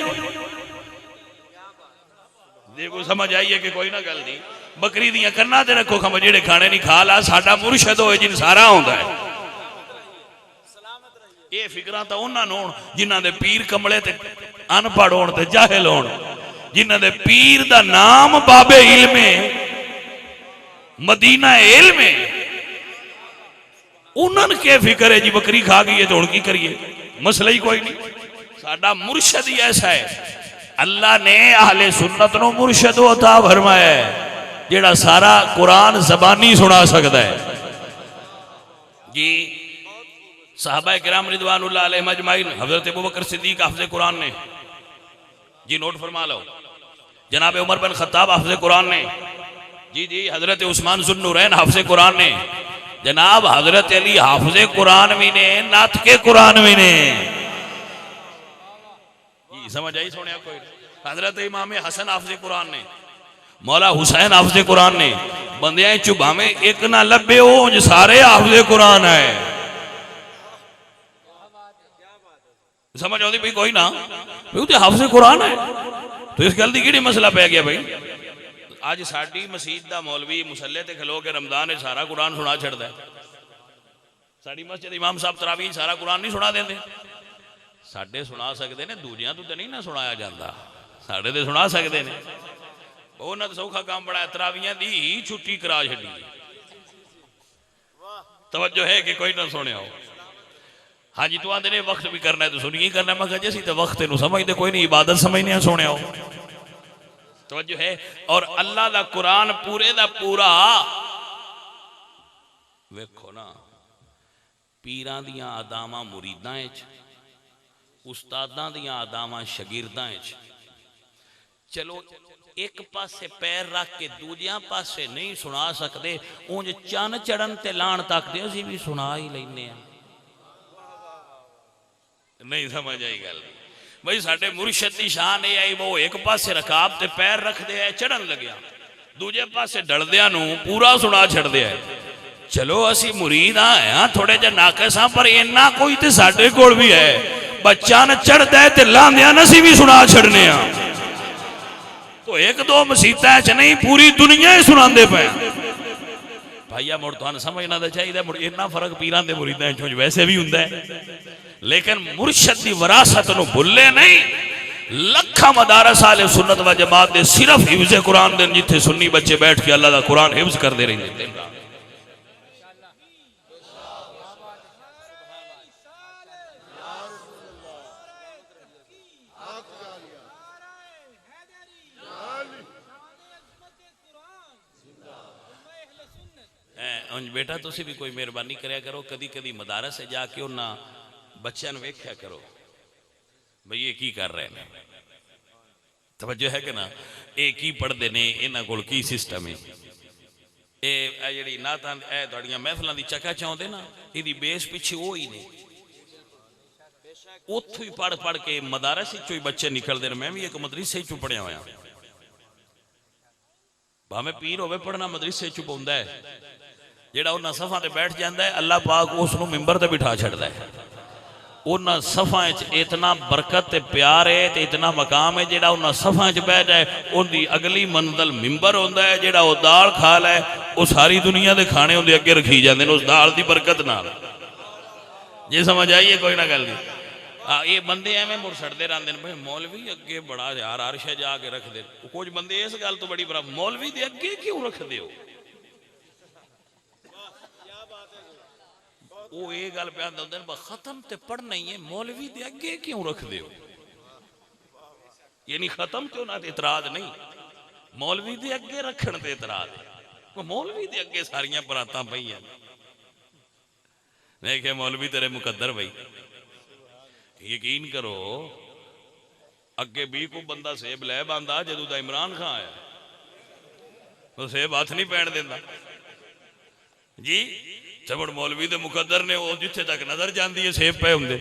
देखो समझ आई है कि कोई ना गल नहीं। बकरी दियां कन्नां ते रखो खम, जेड़े खाने नहीं खा ला। साडा मुर्शद होए जिन सारा आउंदा है। ये फिक्रां तां उन्हां नूं होण जिन्हां दे पीर कमले ते अनपढ़ होण ते जाहिल होण, जिन्हां दे पीर दा नाम बाबे इल्म है, मदीना इल्म है। उन्होंने क्या फिक्र है जी बकरी खा गई है तो हुण की करिए, मसला ही कोई नहीं। साडा मुर्शद ही ऐसा है, अल्लाह ने अहले सुन्नत नूं मुर्शद अता फरमाया है जेड़ा सारा कुरान जबानी सुना सकता है जी। साहबा किराम रिदवानुल्लाह अलैहिम अजमाइन, हजरत अबू बकर सिद्दीक हाफिज़े कुरान ने जी, नोट फरमा लो। जनाब उमर बिन खत्ताब हाफिज़े कुरान ने जी जी, हजरत उस्मान ज़ुन्नुरैन हाफिज़े कुरान ने, जनाब हजरत अली हाफिज़े कुरान भी ने, नात के कुरान भी ने जी। समझ आई सोने कोई? हजरत इमाम हसन हाफिज़े कुरान ने, मौला हुसैन हाफिज़े कुरान ने, बंदियां चुभा में एक ना लभे हो सारे हाफिज़े कुरान है। समझ आती भाई कोई ना, भाई हाफिज़े कुरान है तो इस गल की मसला पै गया भाई। अज साडी मसीत का मौलवी मुसल्ले ते खलो के रमजान में सारा कुरान सुना छड़दा है। साडी मस्जिद इमाम साहब तरावी सारा कुरान नहीं सुना देंगे, साडे सुना सकते ने, दूजियां तो नहीं ना सुनाया जाता, साडे ते सुना सकते हैं। उन्होंने तो सौखा काम बड़ा, तरावियां दी ही छुट्टी करा छड़ी। तवज्जो है कि कोई ना सुने हो? हाँ जी, तो आते ने वक्त भी करना है तो सुनिए करना। मैं कहा जी तो वक्त इन समझते कोई नहीं, इबादत समझने सुने हो। तवज्जो है? और अल्लाह दा कुरान पूरे दा पूरा वेखो ना, पीरां दियां अदावां मुरीदां च, उस्तादां दियां अदावां शागिर्दां च। चलो एक पासे पैर रख के दूजिया पासे नहीं सुना सकते, उंज चन चढ़न ते लाण तक दे असीं भी सुना ही लैने। नहीं समझ आई गल भाई? साडे मुर्शद दी शान ये आई, वो एक पासे रकाब ते पैर रखते है, चढ़न लग्या दूजे पासे डलदियां नूं पूरा सुना छड़दे है। चलो असी मुरीद हाँ, थोड़े जे नाकस हाँ, पर इन्ना कोई ते साडे कोल भी है, बच्चा न चढ़दा है ते लांदियां असीं भी सुना छड़ने आ। तो एक दो मसीतां च नहीं, पूरी दुनिया ही सुनांदे पे भाईया। मुड़ तुहानूं समझना तो चाहिए, मुड़ इन्ना फर्क पीरां ते मुरीदां च वैसे भी हुंदा है, लेकिन मुर्शद की विरासत नूं भुल्ले नहीं। लखा मदारस आले सुन्नत व जमात दे सिर्फ हिफ्ज़े कुरान दे, जिथे सुन्नी बच्चे बैठ के अल्लाह दा कुरान हिफ्ज़ करते रहंदे। बेटा तुसी भी कोई मेहरबानी करया करो, कदी कदी मदारस से जाके उन्होंने बच्चों ने वेख्या करो भाई ये की कर रहे हैं। तवज्जो है कि ना? ये की पढ़ते ने, इन्हों को की सिस्टम है। ये जी नातां तुहाड़ियां महफिलों की चका चाहते ना, ये बेस पिछे वो ही ने, उतों ही पढ़ पढ़ के मदारस ही बच्चे निकलते हैं। मैं भी एक मदरसे चो पढ़िया होया, भावें पीर होवे पढ़ना मदरसे चो पाउंदा है। जेड़ा उन्हां सफां ते बैठ जाता है, अल्लाह पाक उसनूं मिंबर ते बिठा छड़दा है। उन्हां सफां च इतना बरकत ते प्यार है ते इतना मकाम है, जेड़ा उन्हां सफां च बैठ जाए उनकी अगली मंजिल मिंबर होंदा है। जेड़ा वो दाल खा लै, वो सारी दुनिया के खाने उनके अगे रखी जाते हैं उस दाल की बरकत नाल। जे समझ आइए कोई ना गल नहीं। ये बंदे एवं मुड़ सड़ते रहते हैं, भाई मौलवी अगे बड़ा यार अर्श जाके रखते। कुछ बंदे इस गल तो बड़ी बराबर, मौलवी के अगे क्यों रखते हो? वो ये गल पे आते खत्म तो पढ़ना ही है, मौलवी दे अगे क्यों रख दो? यानी खत्म तो ना इतराज नहीं, मौलवी दे अगे रखने ते इतराज है। मौलवी दे अगे सारियां बरातां पईयां, मैं क्या मौलवी तेरे मुकद्दर भाई। यकीन करो अगे भी कोई बंदा सेब लै बांदा, जदों दा इमरान खान आया तो सेब हाथ नहीं पैण देंदा जी। चबड़ मौलवी दे मुकद्दर ने, वो जिथे तक नजर जाती है सेब पे होंगे।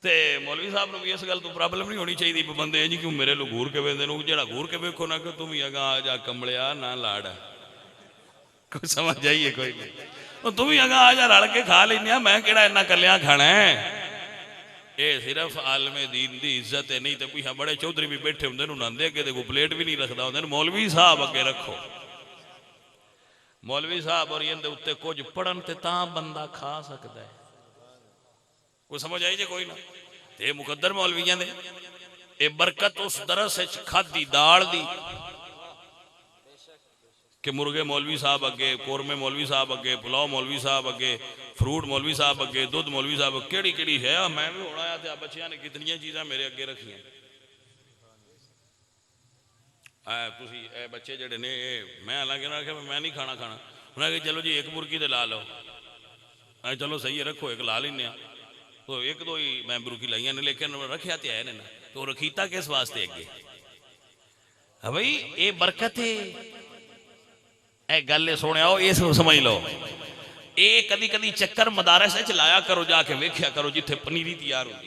ते मौलवी साहब को भी इस गल तो प्रॉब्लम नहीं होनी चाहिए। बंदे जी क्यों मेरे लोग घूर के वेंदे नूं, जेड़ा घूर के वेखो ना कि तुम ही अगा आ जा कमलिया ना लाड़, कोई समझ जाइए कोई नहीं। तुम ही अगा आ जा रल के खा लेने, मैं किहड़ा इन्ना कलिया खाना है। ये सिर्फ आलमे दीन की इज्जत है, नहीं तो पिछा बड़े चौधरी भी बैठे होंगे उन्होंने अगे तो कोई प्लेट भी नहीं रखता होंगे। मौलवी साहब अगे रखो, मौलवी साहब और इनके उत्ते कुछ पढ़न ते तां बंदा खा सकता है। कोई समझ आई जे कोई ना? ये मुकद्दर मौलवियां दे, ये बरकत उस दरस खादी दाल दी कि मुर्गे मौलवी साहब अगे, कौरमे मौलवी साहब अगे, पुलाव मौलवी साहब अगे, फ्रूट मौलवी साहब अगे, दुध मौलवी साहब केड़ी केड़ी है। मैं भी होना आया तो बच्चों ने कितनी चीज़ां मेरे अगे रखियां। बच्चे जड़े ने मैं हालांकि उन्होंने आख्या मैं नहीं खाना उन्हें कहा चलो जी एक मुर्गी तो ला लो। चलो सही है रखो एक ला लें। तो एक दो ही मैं मुर्गी लाइया ने, लेकिन रखिया तो है ना, तो रखीता किस वास्ते अगे भाई ये बरकत है। गल सुने इस समझ लो। ये कदी कदी चक्कर मदारस लाया करो, जाके वेख्या करो जिथे पनीरी तैयार होती।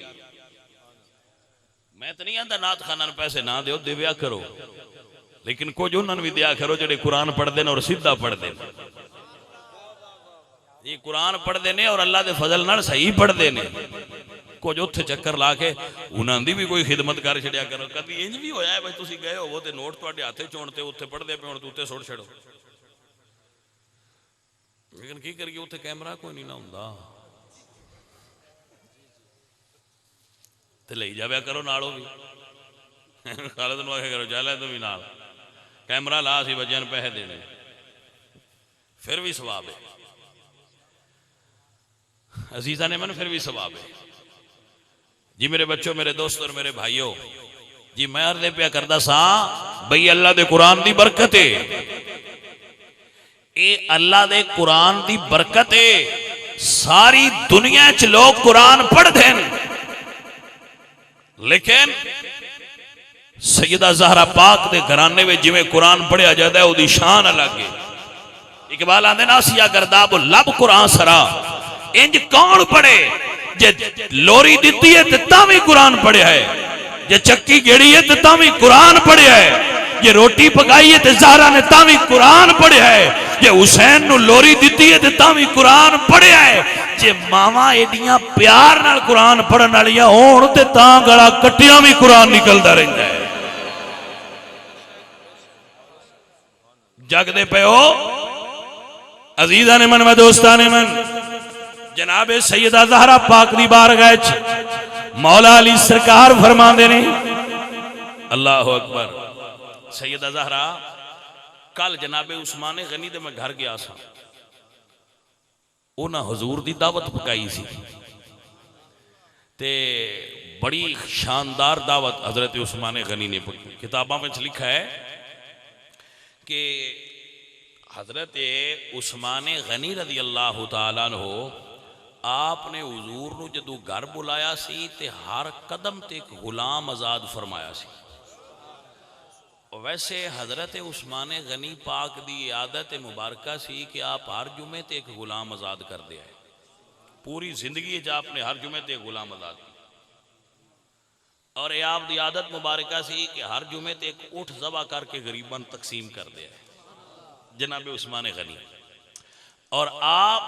मैं तो नहीं आता नात खाना पैसे ना दो, देव्या करो, लेकिन कुछ उन्होंने भी दिया करो जो कुरान पढ़ते हैं और सीधा पढ़ते हैं। ये कुरान पढ़ते हैं और अल्लाह के फजल नाल सही पढ़ते हैं। कुछ उत्थे चक्कर ला के उन्होंने भी कोई खिदमत कर छड़िया करो। कभी इंज भी होया है भाई तुम गए हो तो नोट तुहाडे हाथे चोणते उत्थे पढ़ते पे हुण उत्ते सुट छड़ो, लेकिन की करिए उत्थे कैमरा कोई नहीं ना हुंदा ते लई जाव्या करो नालों भी। खालिद नूं आखे करो चल तू भी नाल कैमरा ला, सी बच्चों ने पैसे देने फिर भी सवाब है। अजीजा ने मन फिर भी सवाब है जी। मेरे बच्चों, मेरे दोस्तों और मेरे भाइयों जी, मैं अर्ज़ पिया करदा सा बई अल्लाह दे कुरान दी बरकत है। ये अल्लाह दे कुरान दी बरकत है। सारी दुनिया च लोग कुरान पढ़ते हैं, लेकिन सैयदा ज़हरा पाक दे घराने में जिवें कुरान पढ़िया जाता है उसकी शान अलग है। इकबाल आंदे ना सिया गर्दाब लब कुरान सरा, इंज कौन पढ़े जे लोरी दिती है तो भी कुरान पढ़िया है, जे चक्की गेड़ी है तो भी कुरान पढ़िया है, जे रोटी पकाई है तो ज़हरा ने भी कुरान पढ़िया है, जे हुसैन नु लोरी दिती है तो भी कुरान पढ़िया है। जे मावा एडियां प्यार नाल कुरान पढ़न वालियां होण ते तां गला कट्टियां भी कुरान निकलदा रहिंदा है। जगदे पे हो अजीजा ने मन व दोस्ता ने मन, जनाबे सैयदा ज़हरा पाक दी बारगाह च मौला अली सरकार फरमांदे ने, अल्लाह अकबर। सैयदा ज़हरा कल जनाबे उस्माने गनी दे मैं घर गया सा, उन्हें हजूर दी दावत पकाई सी ते बड़ी शानदार दावत हजरत उस्माने गनी ने पकाई। किताबों में लिखा है कि हजरत उस्माने गनी रज़ी अल्लाह तआला अन्हु आपने हुजूर नूं जदों घर बुलाया सी ते हर कदम ते एक गुलाम आजाद फरमाया सी। वैसे हजरत उस्माने गनी पाक दी आदत मुबारक सी कि आप हर जुमे ते एक गुलाम आजाद कर दिया है। पूरी जिंदगी आपने हर जुमे ते एक गुलाम आजाद किया, और ये आप दी आदत मुबारक सी कि हर जुमे ते एक ऊँट ज़बा करके गरीबन तकसीम कर दिया है जनाबे उस्माने गनी। और आप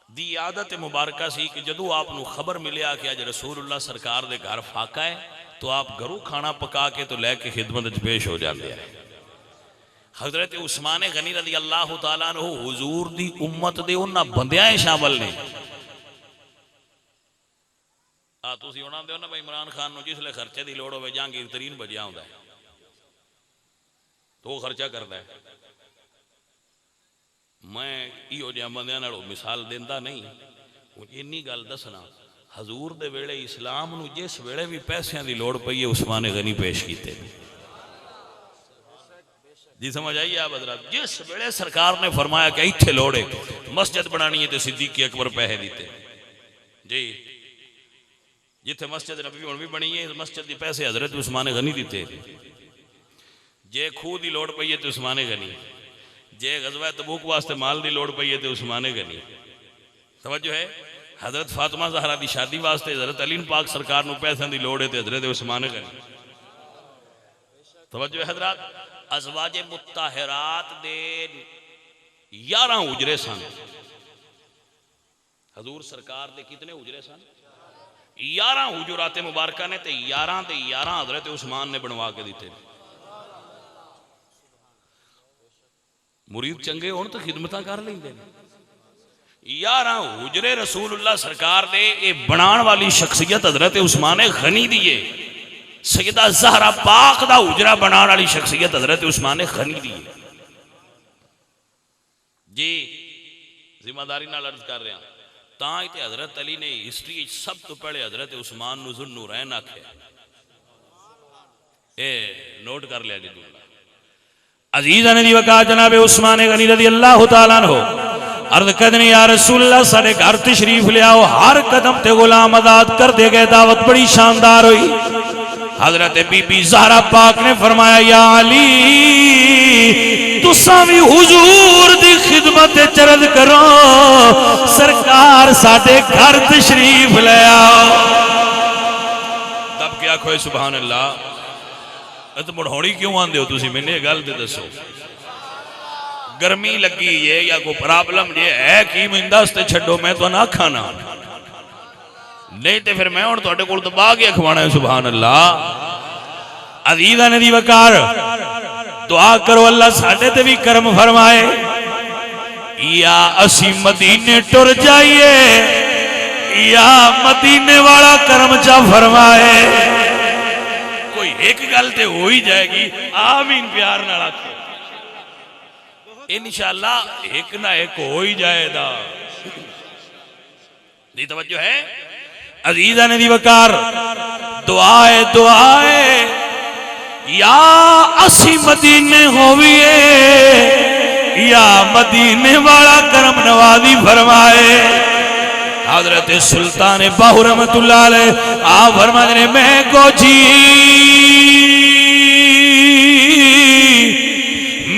दी आदत मुबारक सी कि जदों आपनू खबर मिलिया कि अज रसूलुल्लाह सरकार दे घर फाका है तो आप घरों खाना पका के तो लैके खिदमत पेश हो जाते हैं। हजरत उस्माने गनी रज़ी अल्लाह तआला अन्हु हुजूर दी उम्मत दे उन्हां बंदियां शामिल ने। तुसीं उन्हां दे ना भाई इमरान खान नूं जिसले खर्चे की लोड़ होवे जहांगीर तरीन बजिया हुंदा है तो वो खर्चा करता है। मैं इहो जिहा बंदियां नाल मिसाल देंदा नहीं, इन्नी गल दसना हजूर दे वेले इस्लाम नूं जिस वेले भी पैसों की लोड़ पई है उस्माने गनी पेश कीते जी। समझ आई आप हजरत? जिस वेले सरकार ने फरमाया कि इत्थे लोड़ है मस्जिद बनानी है तो सिद्दीक अकबर पैसे दिते जी। जिथे मस्जिद नबी हुण भी बनी है मस्जिद के पैसे हजरत उस्माने गनी दिते। जे खूह की लोड़ पई है तो उस्माने गनी, जे गज़वा तबूक वास्ते माल की लोड़ पई है तो उस्माने गनी। समझो है? हजरत फातिमा ज़हरा की शादी वास्ते हजरत अली पाक सरकार नूं पैसों की लोड़ है तो हजरत उस्माने गनी। तवज्जो है हजरत? अज़वाजे मुत्ताहिरात दे 11 उजरे सन। हजूर सरकार दे कितने उजरे सन? 11 हुजूरात मुबारका ने, 11 दे 11 हजरत उस्मान ने बनवा के दिते। मुरीद चंगे होण तो खिदमत कर लेंगे। 11 हुजरे रसूलुल्लाह सरकार दे ये बनाण वाली शख्सियत हजरत उस्माने गनी दी है। सैयदा ज़हरा पाक दा हुजरा बनाण वाली शख्सियत हजरत उस्माने गनी दी है। जी जिम्मेदारी नाल अर्ज कर रहा तां ही ते हजरत अली ने हिस्टरी सब तो पहले हजरत उस्मान नूं ज़ुन्नूरैन आखे। ए नोट कर लिया जी अजीज़ान दी वक़ात जनाब उस्मान गनी रज़ी अल्लाह तआला अन्हु अर्ज़ करदे या रसूल अल्लाह साडे घर तशरीफ लियाओ। हर कदम ते गुलाम आजाद कर दे गए। दावत बड़ी शानदार हुई। हजरत बीबी ज़हरा पाक ने फरमाया या अली तुसां भी हुजूर दी खिदमत च अर्ज़ करो सरकार साडे घर तशरीफ ले आओ। तब क्या आखो सुभान अल्लाह। तो मुड़ौनी क्यों आते हो तुम मैंने गल तो दसो। गर्मी लगी है या कोई प्रॉब्लम जे है कि मैं दस ते छड्डो मैं तो ना आखा ना नहीं तो फिर मैं हुण तुहाडे कोल दबा के अखवाना है। सुभान अल्लाह। अज़ीज़ां दी वकार दुआ करो अल्लाह साडे ते भी करम फरमाए या असी मदीने टुर जाइए या मदीने वाला करम चा फरमाए। एक गल तो हो ही जाएगी। आमीन प्यार नाल आखो इंशाअल्लाह एक ना एक हो ही जाएगा। दी तवज्जो है अज़ीज़ां दी वकार दुआए दुआए या असी मदीने होविए या मदीने वाला करम नवाजी फरमाए। हजरत सुल्तान बाहू रहमतुल्लाह अलैह आप फरमाते ने मैं को जी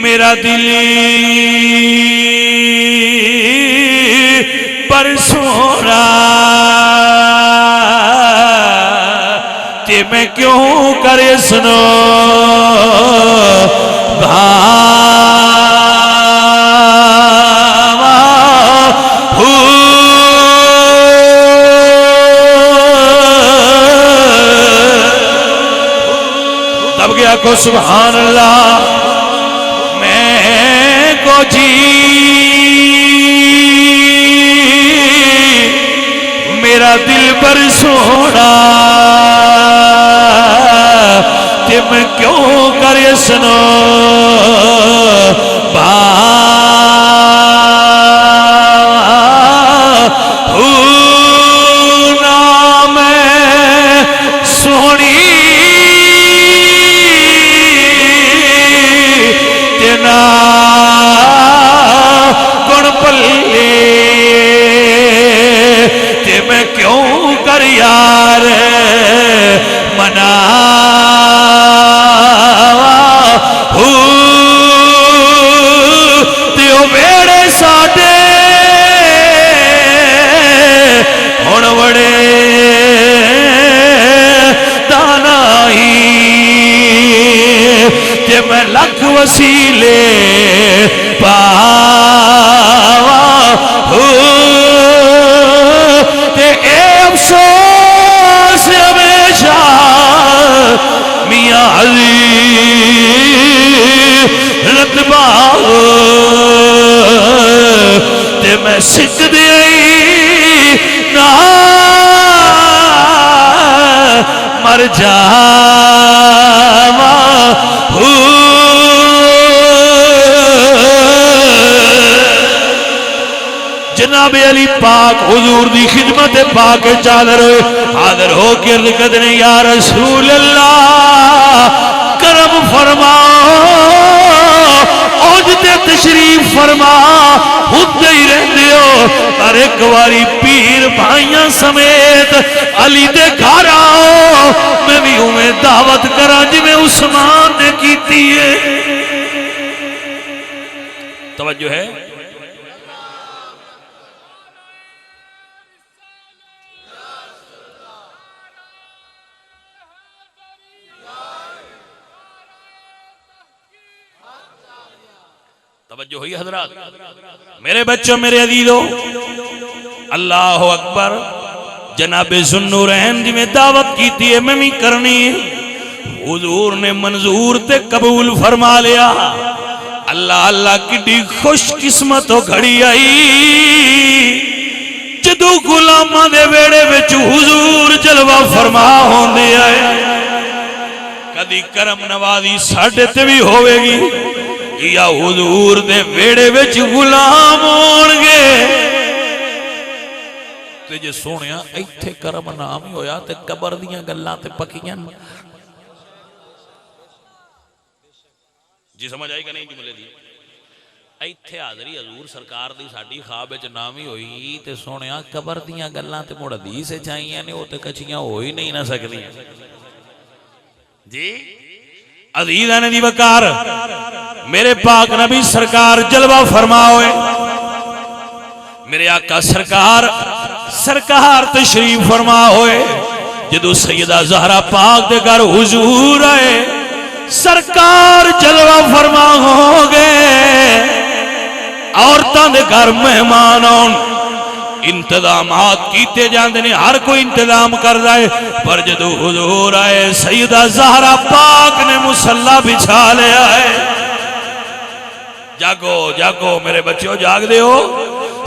मेरा दिल पर सोना ते मैं क्यों करे सुनो तब गया को सुभान अल्लाह। मैं को जी मेरा दिल पर सोना ते मैं क्यों करे सुनो गुण पल्ले ते मैं क्यों कर यार मना ते वेड़े साडे हुण बड़े दानाई ते मैं लख वसीले पावा ते अफसोस हमेशा मियां रतबा ते मैं सिख दे ना मर जावा जनाब अली पाक हुजूर दी खिदमत पाक चादर हाजिर हो के अर्ज़ करदे या रसूल अल्लाह करम फरमाओ औज ते तशरीफ फरमा हुंदे ही रहंदे हो पर एक बारी पीर भाइयां समेत अली दे घर आओ मैं भी उवें दावत करा जिवें उस्मान ने कीती है। तवज्जो है तवज्जो हुई हजरात। मेरे बच्चों मेरे अजीजों अल्लाह अकबर। जनाबे ज़ुन्नूरैन जी में दावत की थी मैं भी करनी है। हुजूर ने मंजूर ते कबूल फरमा लिया। अल्लाह अल्लाह किड्डी खुशकिस्मत हो घड़ी आई जदों गुलामां दे वेड़े विच हुजूर जलवा फरमा होंदे आए। कदी करम नवाजी साडे ते भी होवेगी या हुजूर दे वेड़े विच गुलाम होणगे। ते जे सोहणिया इत्थे करम नाम ही होया ते कबर दियां गल्लां ते पक्कियां। जी समझ आई कि नहीं जुमले दी? इत्थे हाज़री हजूर सरकार दी साडी ख्वाब विच नाम ही होई ते सोहणिया कबर दियां गल्लां ते मुड़ हदीस विच आईयां ने, वो ते कच्चियां हो ही नहीं ना सकदियां। जी अज़ीज़ान दी वकार मेरे पाक नबी सरकार जलवा फरमाओए। मेरे आका सरकार सरकार तशरीफ फरमा होए। जदों सैयदा ज़हरा पाक दे घर हुजूर आए, सरकार जलवा फरमा हो गए। औरतां दे घर मेहमान आउण इंतजामात कीते जांदे ने, हर कोई इंतजाम करदा है। पर जदों हुजूर आए, सैयदा ज़हरा पाक ने मुसल्ला बिछा लिया है। जागो जागो मेरे बच्चों, जाग दे हो।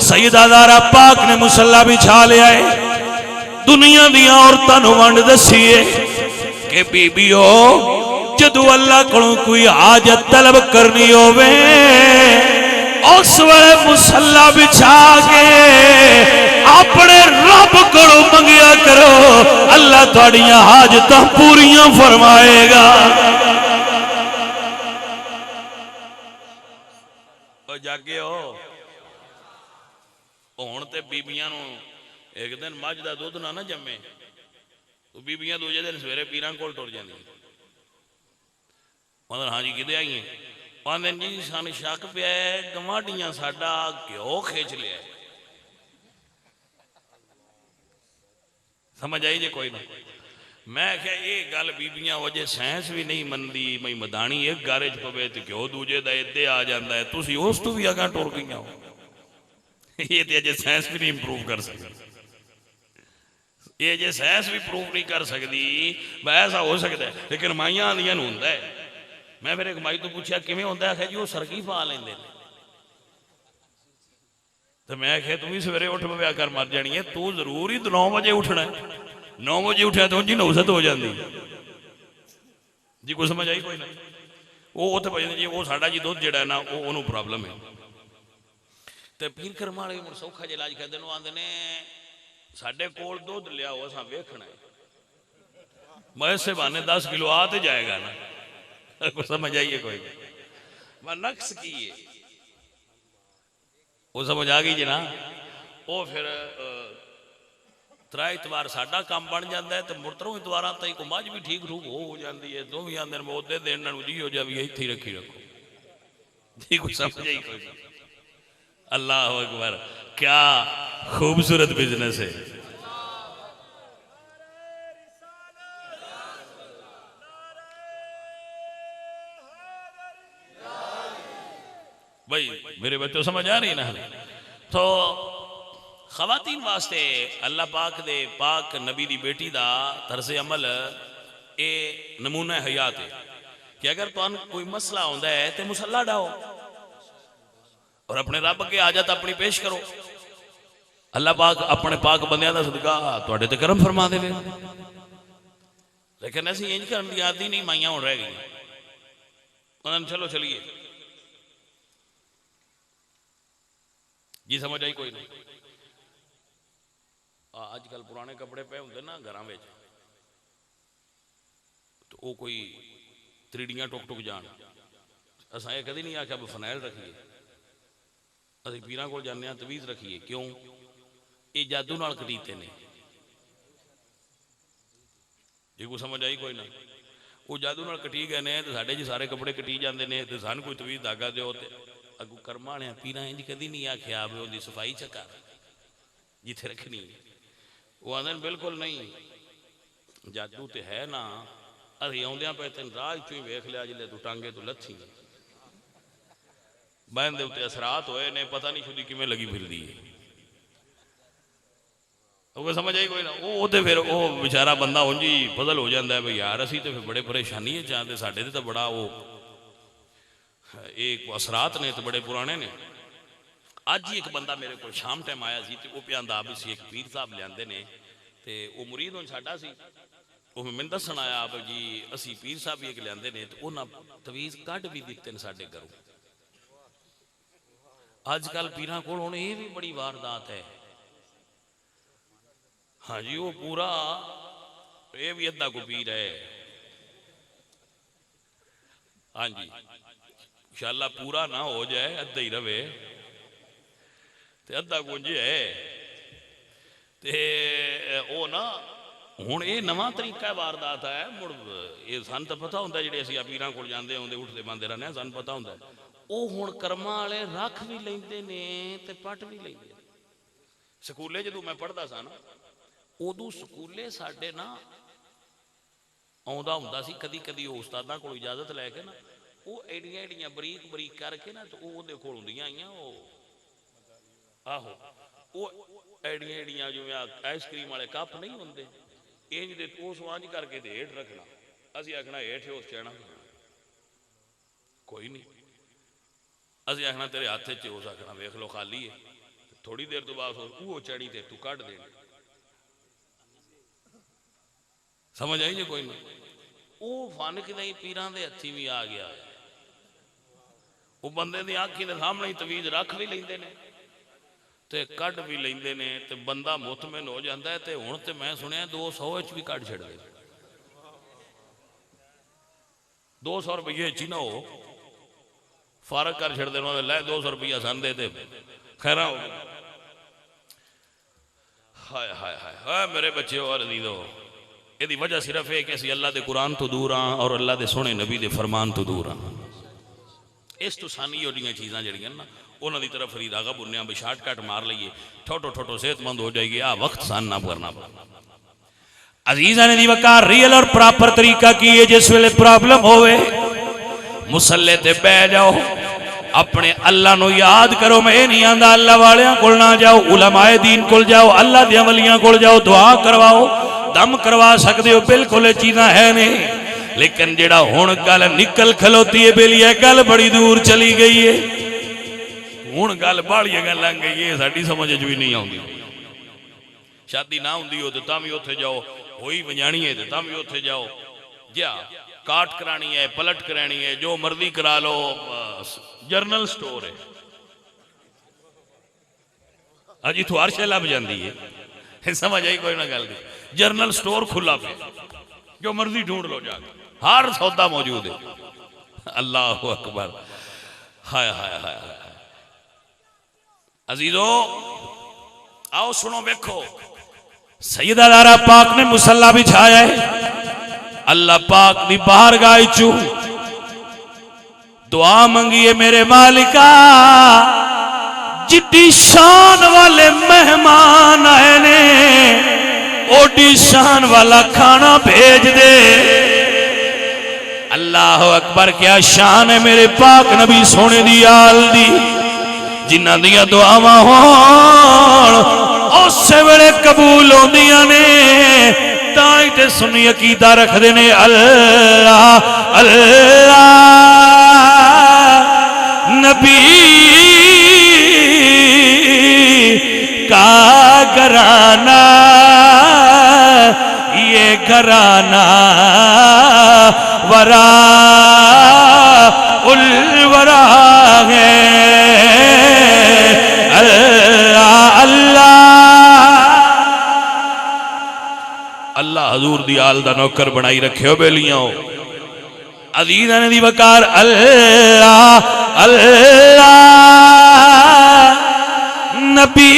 सैयदा ज़हरा पाक ने मुसल्ला बिछा लिया है। दुनिया दी औरतां नूं वंड दसीए कि बीबियो जदों अल्लाह कोलों कोई हाजत तलब करनी होवे, उस वेले मुसल्ला बिछा के अपने रब कोलों मंगिया करो, अल्लाह तुहाड़ियां हाजतां पूरियां फरमाएगा। जागे हो हुण ते बीबियां नूं एक दिन मझ दा दुध ना जम्मे तो बीबियां दूजे दिन सवेरे पीरां कोल टुर जांदियां। मतलब हाँ जी किदे आईए? आंदे जी सानूं शक पिया गवांढियां साडा घ्यो खिच लिया। समझ आई जे कोई ना? मैं क्या ये गल बीबियां वजह साइंस भी नहीं मनती। मई मदानी एक गारे च पवे तो घ्यो दूजे दा इत्ते आ जाता है, तुसी उस तो भी अगां टुर गई हो। ये तो अजे साइंस भी नहीं इंप्रूव कर सकती, ये अजे साइंस भी प्रूव नहीं कर सकती। ऐसा हो सकता है, लेकिन माइयां आंदियां नूं हुंदा है। मैं फिर एक माई तो पूछा किवें हुंदा? आखिया जी वो सरगी पा लेंदे ने। तो मैं आखिया तू भी सवेरे उठ पविया कर, मर जानी है तू, जरूर ही 9 बजे उठना है। 9 बजे उठा तो जी नौसत हो जाती जी। कोई समझ आई कोई ना? वो उत्थे भजन जी वो साडा जी दुध जिहड़ा ना वो प्रॉब्लम है। तो पीर करम वाले मुड़ सौखा जिहा इलाज करदे ने, आंदे ने साडे कोल दुध लियाओ असां वेखना है। मैं इस बहाने 10 किलो आ तो जाएगा ना। कोई समझ आइए कोई? मैं नक्स की है वो समझ आ गई जी ना? वो फिर 3 इतवार साडा काम बन जाता है, तो मुड़तरों इतवार तई को मझ भी ठीक ठूक हो जाती है। दो भी आंदे मैं उदे दिन जी हो जाए इत्थे ही रखी रखो जी। कोई समझ आई कोई? अल्लाह अकबर, क्या खूबसूरत बिजनेस है। भाई मेरे बच्चों समझ आ रही ना? तो खवातीन वास्ते अल्लाह पाक दे पाक नबी दी बेटी दा तर्ज अमल ये नमूना हयात है कि अगर तुहानू कोई मसला होंदा है तो मुसल्ला डाओ और अपने रब अगे हाजत अपनी पेश करो। अल्लाह पाक अपने पाक बंदियां दा सदका तुहाडे ते करम फरमा देवे। लेकिन असीं इंज करन दी आदत नहीं, माइयां हुण रह गई। उन्होंने चलो चलिए जी। समझ आई कोई नहीं? आजकल पुराने कपड़े पे होंगे ना घर में, तो वो कोई त्रिड़ियां टुक टुक जान। असा ये कभी नहीं आख्या फनैल रखिए, अभी पीर को जाने तवीज़ रखिए। क्यों? ये जादू नाल कटीते ने जी। को समझ आई कोई ना? वो जादू नाल कटी गए ने तो साढ़े जी सारे कपड़े कटी जाते हैं। तो सानू कोई तवीज़ धागा दो तो अगू कर्मा वाले पीर इंज कभी नहीं आख्या भी उसकी सफाई चकर जिथे रखनी। वो आंदे बिल्कुल नहीं, जादू तो है ना। अभी आउंदियां पे तेन राह चो ही वेख लिया जिले तू टांगे तो लथी बहन दे उत्ते असरात होए ने, पता नहीं खुदी किवें लगी फिरदी है। वो समझ आई कोई ना? वो तो फिर वो बेचारा बंदा उंज ही बदल हो जाता है भाई यार असी तो फिर बड़े परेशानी है चाहते, साढ़े तो बड़ा वो एक असरात ने तो बड़े पुराने ने। अज ही एक बंदा मेरे को शाम टाइम आया सी तो वो पियांदा भी सी, एक पीर साहब लियाते ने तो वो मुरीद हुण साडा सी। वो मैंने दसन आया आप जी असी पीर साहब भी एक लियाते ने तो उन्हें तवीज़ कढ़ भी दिते ने साडे घरों। अजकल पीरां कोल हुण ये भी बड़ी वारदात है। हाँ जी, वो पूरा ये भी अद्धा को पीर है। हाँ जी, इंशाअल्लाह पूरा ना हो जाए, अद्धा ही रवे ते अद्धा कुंज है। ते ओ ना हुण ये नवां तरीका वारदात है। मुड़ ये सन तो पता होंदा, जिहड़े असीं पीरां कोल जांदे आउंदे उठदे बंदे रहने, सन पता होंदा ओ हुण कर्मां वाले रख भी लैंदे ने ते पट भी लैंदे। स्कूले जदों मैं पढ़दा सा ना, उदों स्कूले साडे ना आउंदा हुंदा सी कदी कदी उस्तादां कोल इजाजत लैके ना, वो एडियां एडियां बरीक बरीक करके ना, तो ओहदे कोल हुंदियां आईयां ओ आहो वो एडियां एडियां जिवें आइसक्रीम वाले कप नहीं होंदे, इंज दे उस वांझ करके ते हेठ रखना। असीं आखना हेठ उस चैना कोई नहीं, असीं आखना तेरे हाथ च उस आखना वेख लो खाली है। थोड़ी देर तो बाद वो चढ़ी ते तू कढ़ देनी। समझ आई जे कोई नहीं? वो फन कि पीरां दे हत्थी भी आ गया। वो बंदे दी आँखी दे सामने ही तवीज रख भी लेंदे ने ते कढ़ भी लेंदे ने, ते बंदा मुतमिन हो जाता है। ते हुण ते मैं सुनिया 200 भी कढ़ छड़दे, 200 रुपये च ही ना हो फारक कर छड़दे। लै 200 रुपया सन दे ते खैर हो। हाय हाय हाय हाय मेरे बच्चे और अजीजो, यदि वजह सिर्फ है कि असीं अल्लाह के कुरान तो दूर हाँ और अल्लाह के सोहने नबी के फरमान तो दूर हाँ। इस तो सानी ओडियां चीज़ां जड़ियां ना उन्हां दी तरफ फरीद आगा बुनने भी शार्टकट मार लीए, ठोटो ठोटो सेहतमंद हो जाएगी। आ वक्त सान ना करना। अजीजा ने दी वकार रियल और प्रॉपर तरीका की है। जिस वेले प्रॉब्लम होवे मुसल्ले ते बह जाओ, अपने अल्लाह नु याद करो। मैं नहीं आंदा अल्लाह वालियां कोल ना जाओ, उलमाए दीन कोल जाओ, अल्लाह दे वलियां कोल जाओ, दुआ करवाओ, दम करवा सकते हो। बिल्कुल चीज़ां है नहीं, लेकिन जेड़ा हुण गल निकल खलोती है बेलिए, गल बड़ी दूर चली गई है। हुण गल बाड़ियां गल लंघ गई है, साडी समझ च भी नहीं आउंदी। शादी ना हुंदी हो तो तां भी उत्थे जाओ, होई वंजाणी है तो तां भी उत्थे जाओ। जा काट करानी है, पलट करानी है, जो मर्जी करा लो। जर्नल स्टोर है अजी तो हर शै लभ जाती है। समझ आई कोई ना गल दी? जर्नल स्टोर खुला पे, जो मर्जी ढूंढ लो जाके, हर सौदा मौजूद है। अल्लाह अकबर। हाय हाय हाय हाय। अजीजो आओ सुनो, देखो सैयदा लारा पाक ने मुसल्ला बिछाया है। अल्लाह पाक दी बारगाह चू दुआ मंगी है, मेरे मालिका जिद्दी शान वाले मेहमान आए ने, ओडी शान वाला खाना भेज दे। अल्लाह अकबर, क्या शान है मेरे पाक नबी सोने दी आल दी। जिन्हां दियां दुआवां होण उस वेले कबूल होंदियां ने। ताई ते सुन्नी अकीदा रखदे ने अल्लाह अल्लाह नबी का घराना, ये घराना वरा उलवरा है। अल्लाह अल्लाह अल्लाह हजूर दी आल दा नौकर बनाई रखे हो बेलियां। अजीज़ां ने दी वकार अल्लाह अल्लाह नबी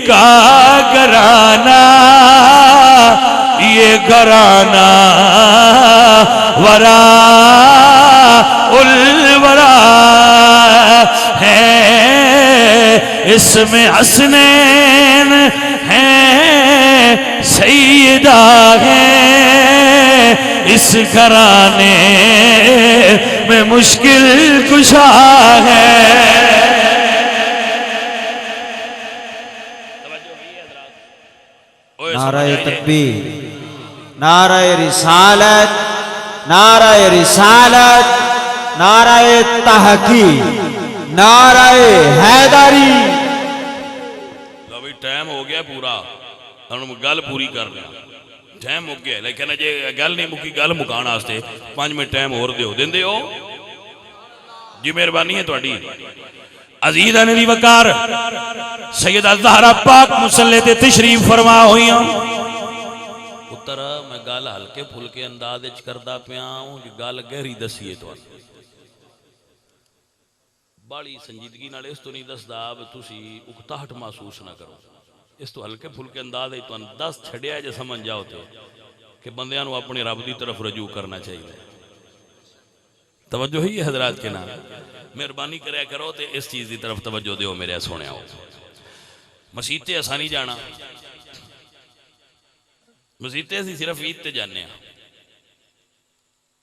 का घराना, ये घराना वरा उलवरा है। इसमें हसनैन है, सैयदा है, इस घराने में मुश्किल कुशा है। नाराए तकबीर, नाराए रिसालत, नाराए रिसालत, नाराए तहकीक, नाराए हैदरी। लो भाई टाइम हो गया पूरा, हम गल पूरी कर रहे हैं। टाइम मुक गया, लेकिन अजे गल नहीं मुकी, गल मुकाने वास्ते 5 मिनट टाइम होर दिओ। देंदे हो? जी मेहरबानी है तुहाडी। अजीज़ां दी वकार सैयदा ज़हरा पाक मुसल्ले ते तशरीफ फरमा हुई। पुत्र मैं गल हल्के फुलके अंदाज च करदा पिया हूं, गल गहरी दसीए तुहानू बाली संजीदगी नाल इस तो नहीं दसदा तुसी उकताहट महसूस ना करो। इस तो हल्के फुलके अंदाज तुहानू दस छड़िया जे समझ जाओ तो कि बंदियां नू अपने रब की तरफ रजू करना चाहिए। तवज्जो ही है हजरात के नाम, मेहरबानी करया करो तो इस चीज़ की तरफ तवज्जो दो मेरे सोने। मसीते असा नहीं जाना, मसीते असी सिर्फ ईद ते जाने।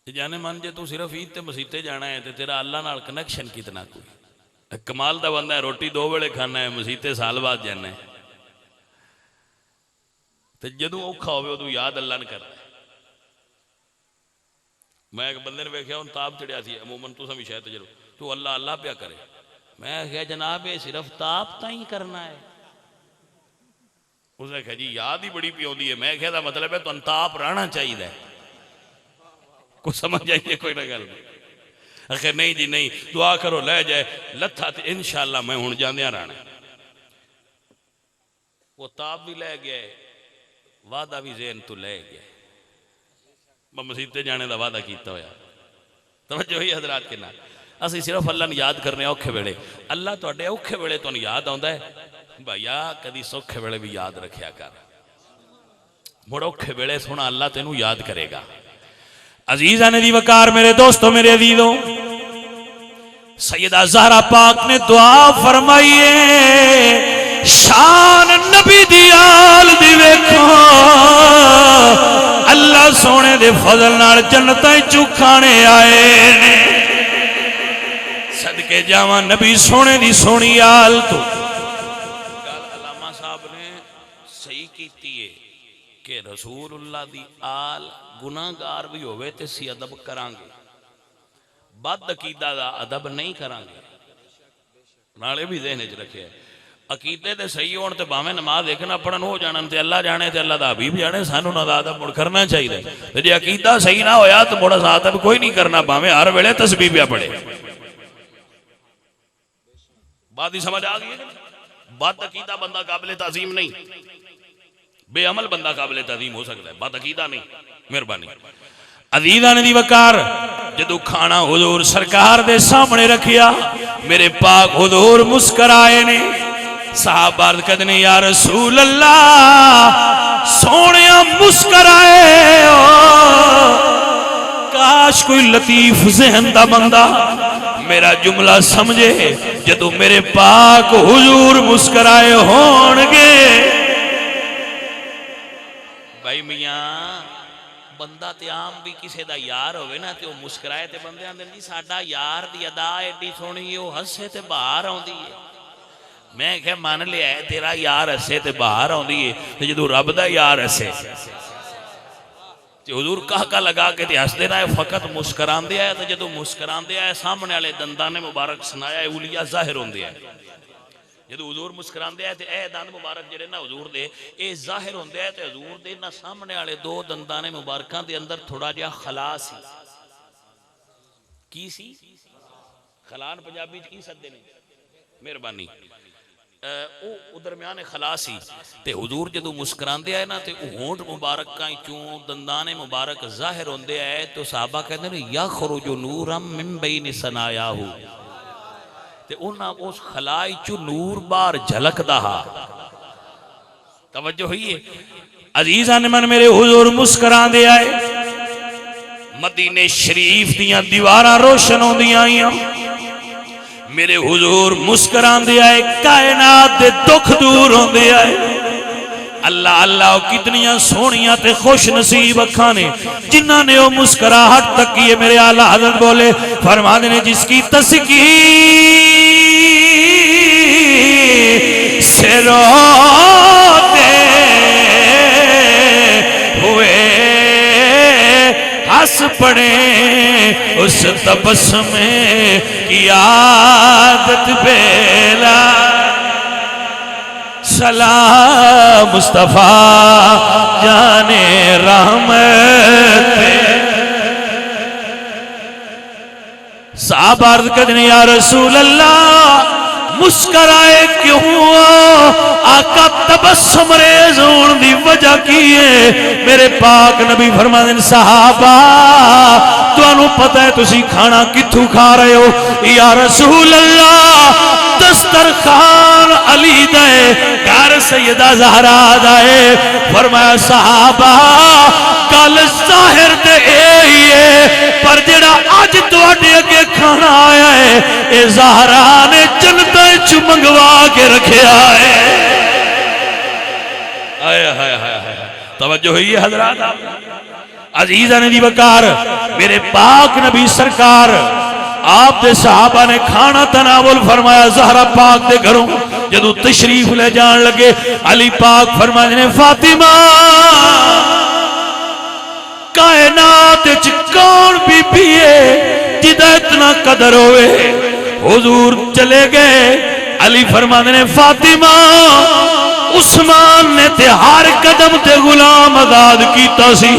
जाने मन जे तू सिर्फ ईद ते मसीते जाना है तो तेरा अल्लाह नाल कनैक्शन कितना कोई कमाल का बंदा है। रोटी 2 वेले खाना है, मसीते साल बाद जाना है। तो जदों औखा होवे उदों याद अल्लाह ने करना। मैं एक बंदे ने वेख्या उन्हें ताप चढ़िया थी, अमूमन तुम भी शायद जरूर तू अल्लाह अल्लाह प्या करे। मैं क्या जनाब ये सिर्फ ताप ताई करना है। उसने कहा जी याद ही बड़ी पी आती है। मैं क्या मतलब है तुम ताप रहना चाहिए, कुछ समझ जाइए कोई ना गल। आखिर नहीं जी नहीं, दुआ करो लै जाए लथा तो इंशाअल्लाह मैं हुण जांदियां रहना। वो ताप भी लै गया, वादा भी ज़हन तो लै गया। मैं मसीते जाने का वादा किया होया। तवज्जो ही हजरात के नाल असीं सिर्फ अल्लाह नूं याद करने औखे वेले। अल्लाह तुहाडे औखे वेले तुहानूं याद आउंदा है भाईया, कदी सौखे वेले भी याद रखिया कर। मुड़ औखे वेले सोना अल्लाह तेनू याद करेगा। अजीज़ां ने दी वकार मेरे दोस्तों मेरे अजीजों, सैयदा ज़हरा पाक ने दुआ फरमाई है शान नबी दी आल दी वेखो। अल्लाह सोने दे फजल नाल जन्नतां चू खाने आए ने। सदके जावां नबी सोने दी सोनी आल तो। गल अलामा साहब ने सही कीती है कि रसूलुल्लाह दी आल गुनाहगार भी होवे ते सी अदब करांगे, बद अकीदा दा अदब नहीं करांगे। नाले भी ज़हन च रखे अकीदे ते सही होण ते भावें नमाज देखना पढ़न हो जाणन ते अल्लाह जाने ते अल्लाह दा हबीब जाने, सानू ना अदब मुड़ करना चाहिए। ते जे अकीदा सही ना होया तो मुड़ अदब कोई नहीं करना, भावें हर वेले तस्बीह पिया पढ़े। बात ही समझ आ गई है। बद अकीदा बंदा काबिल ताज़ीम नहीं, बेअमल बंदा काबिल ताज़ीम हो सकता है, बद अकीदा नहीं। मेहरबानी। अजीज़ां ने दी वकार जदों खाना हुजूर सरकार दे सामने रखिया, मेरे पाक हुजूर मुस्कराए ने। साहबा अर्ज़ करदे ने या रसूल अल्लाह सोहणिया मुस्कराए हो। काश कोई लतीफ ज़हन दा बंदा मेरा जुमला समझे। जदों मेरे पाक हुजूर मुस्कराए होणगे। भाई मियाँ बंदा ते आम भी किसी का यार होवे ना तो मुस्कुराए तो बंदे आंदे जी साडा यार दी अदा एडी सोहनी है, वो हसे तो बाहर आउंदी है। मैं क्या मान लिया है तेरा यार हसे तो बाहर आउंदी है, तो जदों रब दा यार हसे ते हुजूर कहा लगा के हसदे ना फकत मुस्कुरांदे आए। तो जदों मुस्कुरांदे आए सामने वाले दंदां ने मुबारक सुनाया उलिया जाहिर होंदे आए। जदों हुजूर मुस्कुरांदे आए तो यह दंद मुबारक जिहड़े ना हुजूर दे ये जाहिर होंदे आए। तो हुजूर दे ना सामने वाले 2 दंदां ने मुबारकां दे अंदर थोड़ा जिहा खला सी। की सी? खलान पंजाबी च की सददे ने? मेहरबानी। वो दरम्यान खला सी। ते हुजूर जदों मुस्कुरांदे आए ना तो होंठ मुबारकां चों दंदाने मुबारक जाहिर होंदे आए। तो साहबा कहंदे ने या खरुजु नूरम मिन बैनि सनायाहू, ते उन्हां उस खलाई चू नूर बाहर झलकदा हा। तवज्जो हुई है। अजीज़ां ने मन मेरे हुजूर मुस्कुरांदे आए। मदीने शरीफ दियां दीवारां रोशन होंदियां आईयां। मेरे हुजूर मुस्कुरांदे आए, कायनात दे दुख दूर होंदे आए। अल्लाह अल्लाह कितनियां सोहनियां ते खुश नसीब अखां ने जिन्हां ने वो मुस्कुराहट तकी है। मेरे आला हज़रत बोले फरमाते ने जिसकी तस्कीर से रोते हुए हंस पड़े उस तबस्सुम की आदत बेला। सलाम मुस्तफा जाने रहमत साहबा अर्ज़ करते हैं या रसूल अल्लाह मुस्कराए क्यों आका तबस्सुम रेज़ होने की वजह की है। मेरे पाक नबी फरमाते हैं सहाबा तुहानू पता है तुसी खाना कित्थों खा रहे हो। या रसूल अल्लाह दस्तरखान अली दा घर सैयदा ज़हरा दा है। फरमाया सहाबा गल जाहिर ते यही है पर जेड़ा अज तुहाडे अगे खाना आया है ये ज़हरा ने जन्नत च मंगवा के रखा है। आया हाय हाय हाय तवज्जो हुई है हजरात अजीज़ान दी वकार। मेरे पाक नबी सरकार आप दे सहाबा ने खाना तनावुल फरमाया ज़हरा पाक दे घरों जदों तशरीफ ले जान लगे अली पाक फरमाते ने फातिमा कायनात च कौन बीबी है जिदा इतना कदर होवे। हुजूर चले गए अली फरमाते ने फातिमा उस्मान ने ते हर कदम ते गुलाम आजाद कीता सी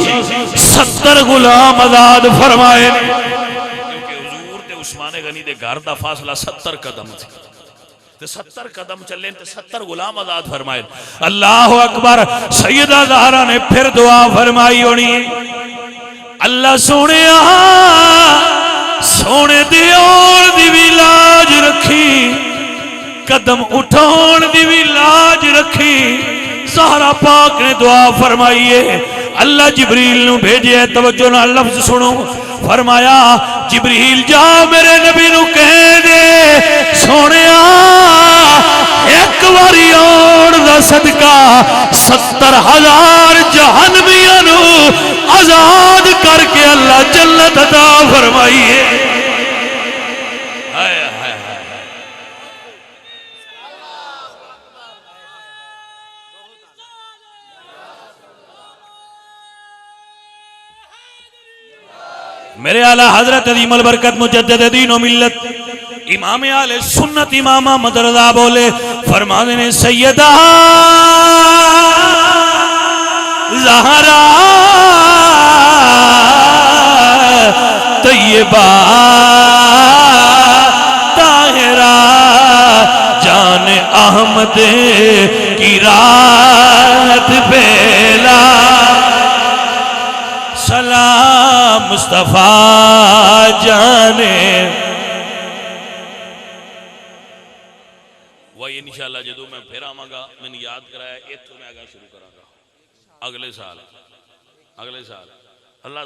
70 गुलाम आजाद फरमाए ने क्योंकि हुजूर ते उस्मान गनी दे घर दा फासला 70 कदम सी ते 70 कदम चले ते 70 गुलाम आजाद फरमाए। अल्लाह अकबर सैयदा ज़हरा ने फिर दुआ फरमाई होनी अल्लाह सोने सोने दी ओर दी भी लाज रखी कदम उठाउण दी भी लाज रखी। ज़हरा पाक ने दुआ फरमाई है अल्लाह जिब्रील नू भेजे तवज्जो नाल लफ्ज सुनो फरमाया जिब्रील जा मेरे नबी नू कह दे सोने एक बारी आउण दा सदका 70,000 जहन्नमियां नू आजाद करके अल्लाह जन्नत अता फरमाई है। हाय हाय मेरे आला हजरत अदीमुल बरकत मुजद्दिद दीन व मिल्लत इमाम आले सुन्नत इमाम अहमद रज़ा बोले फरमाते ने सैयदा ज़हरा तैयबा ताहिरा जान अहमद की रात बेला सलाम मुस्तफा जाने वही इंशाअल्लाह जदों मैं फिर आवांगा मैंने याद कराया इत्थों मैं आगा शुरू करांगा अगले साल अल्लाह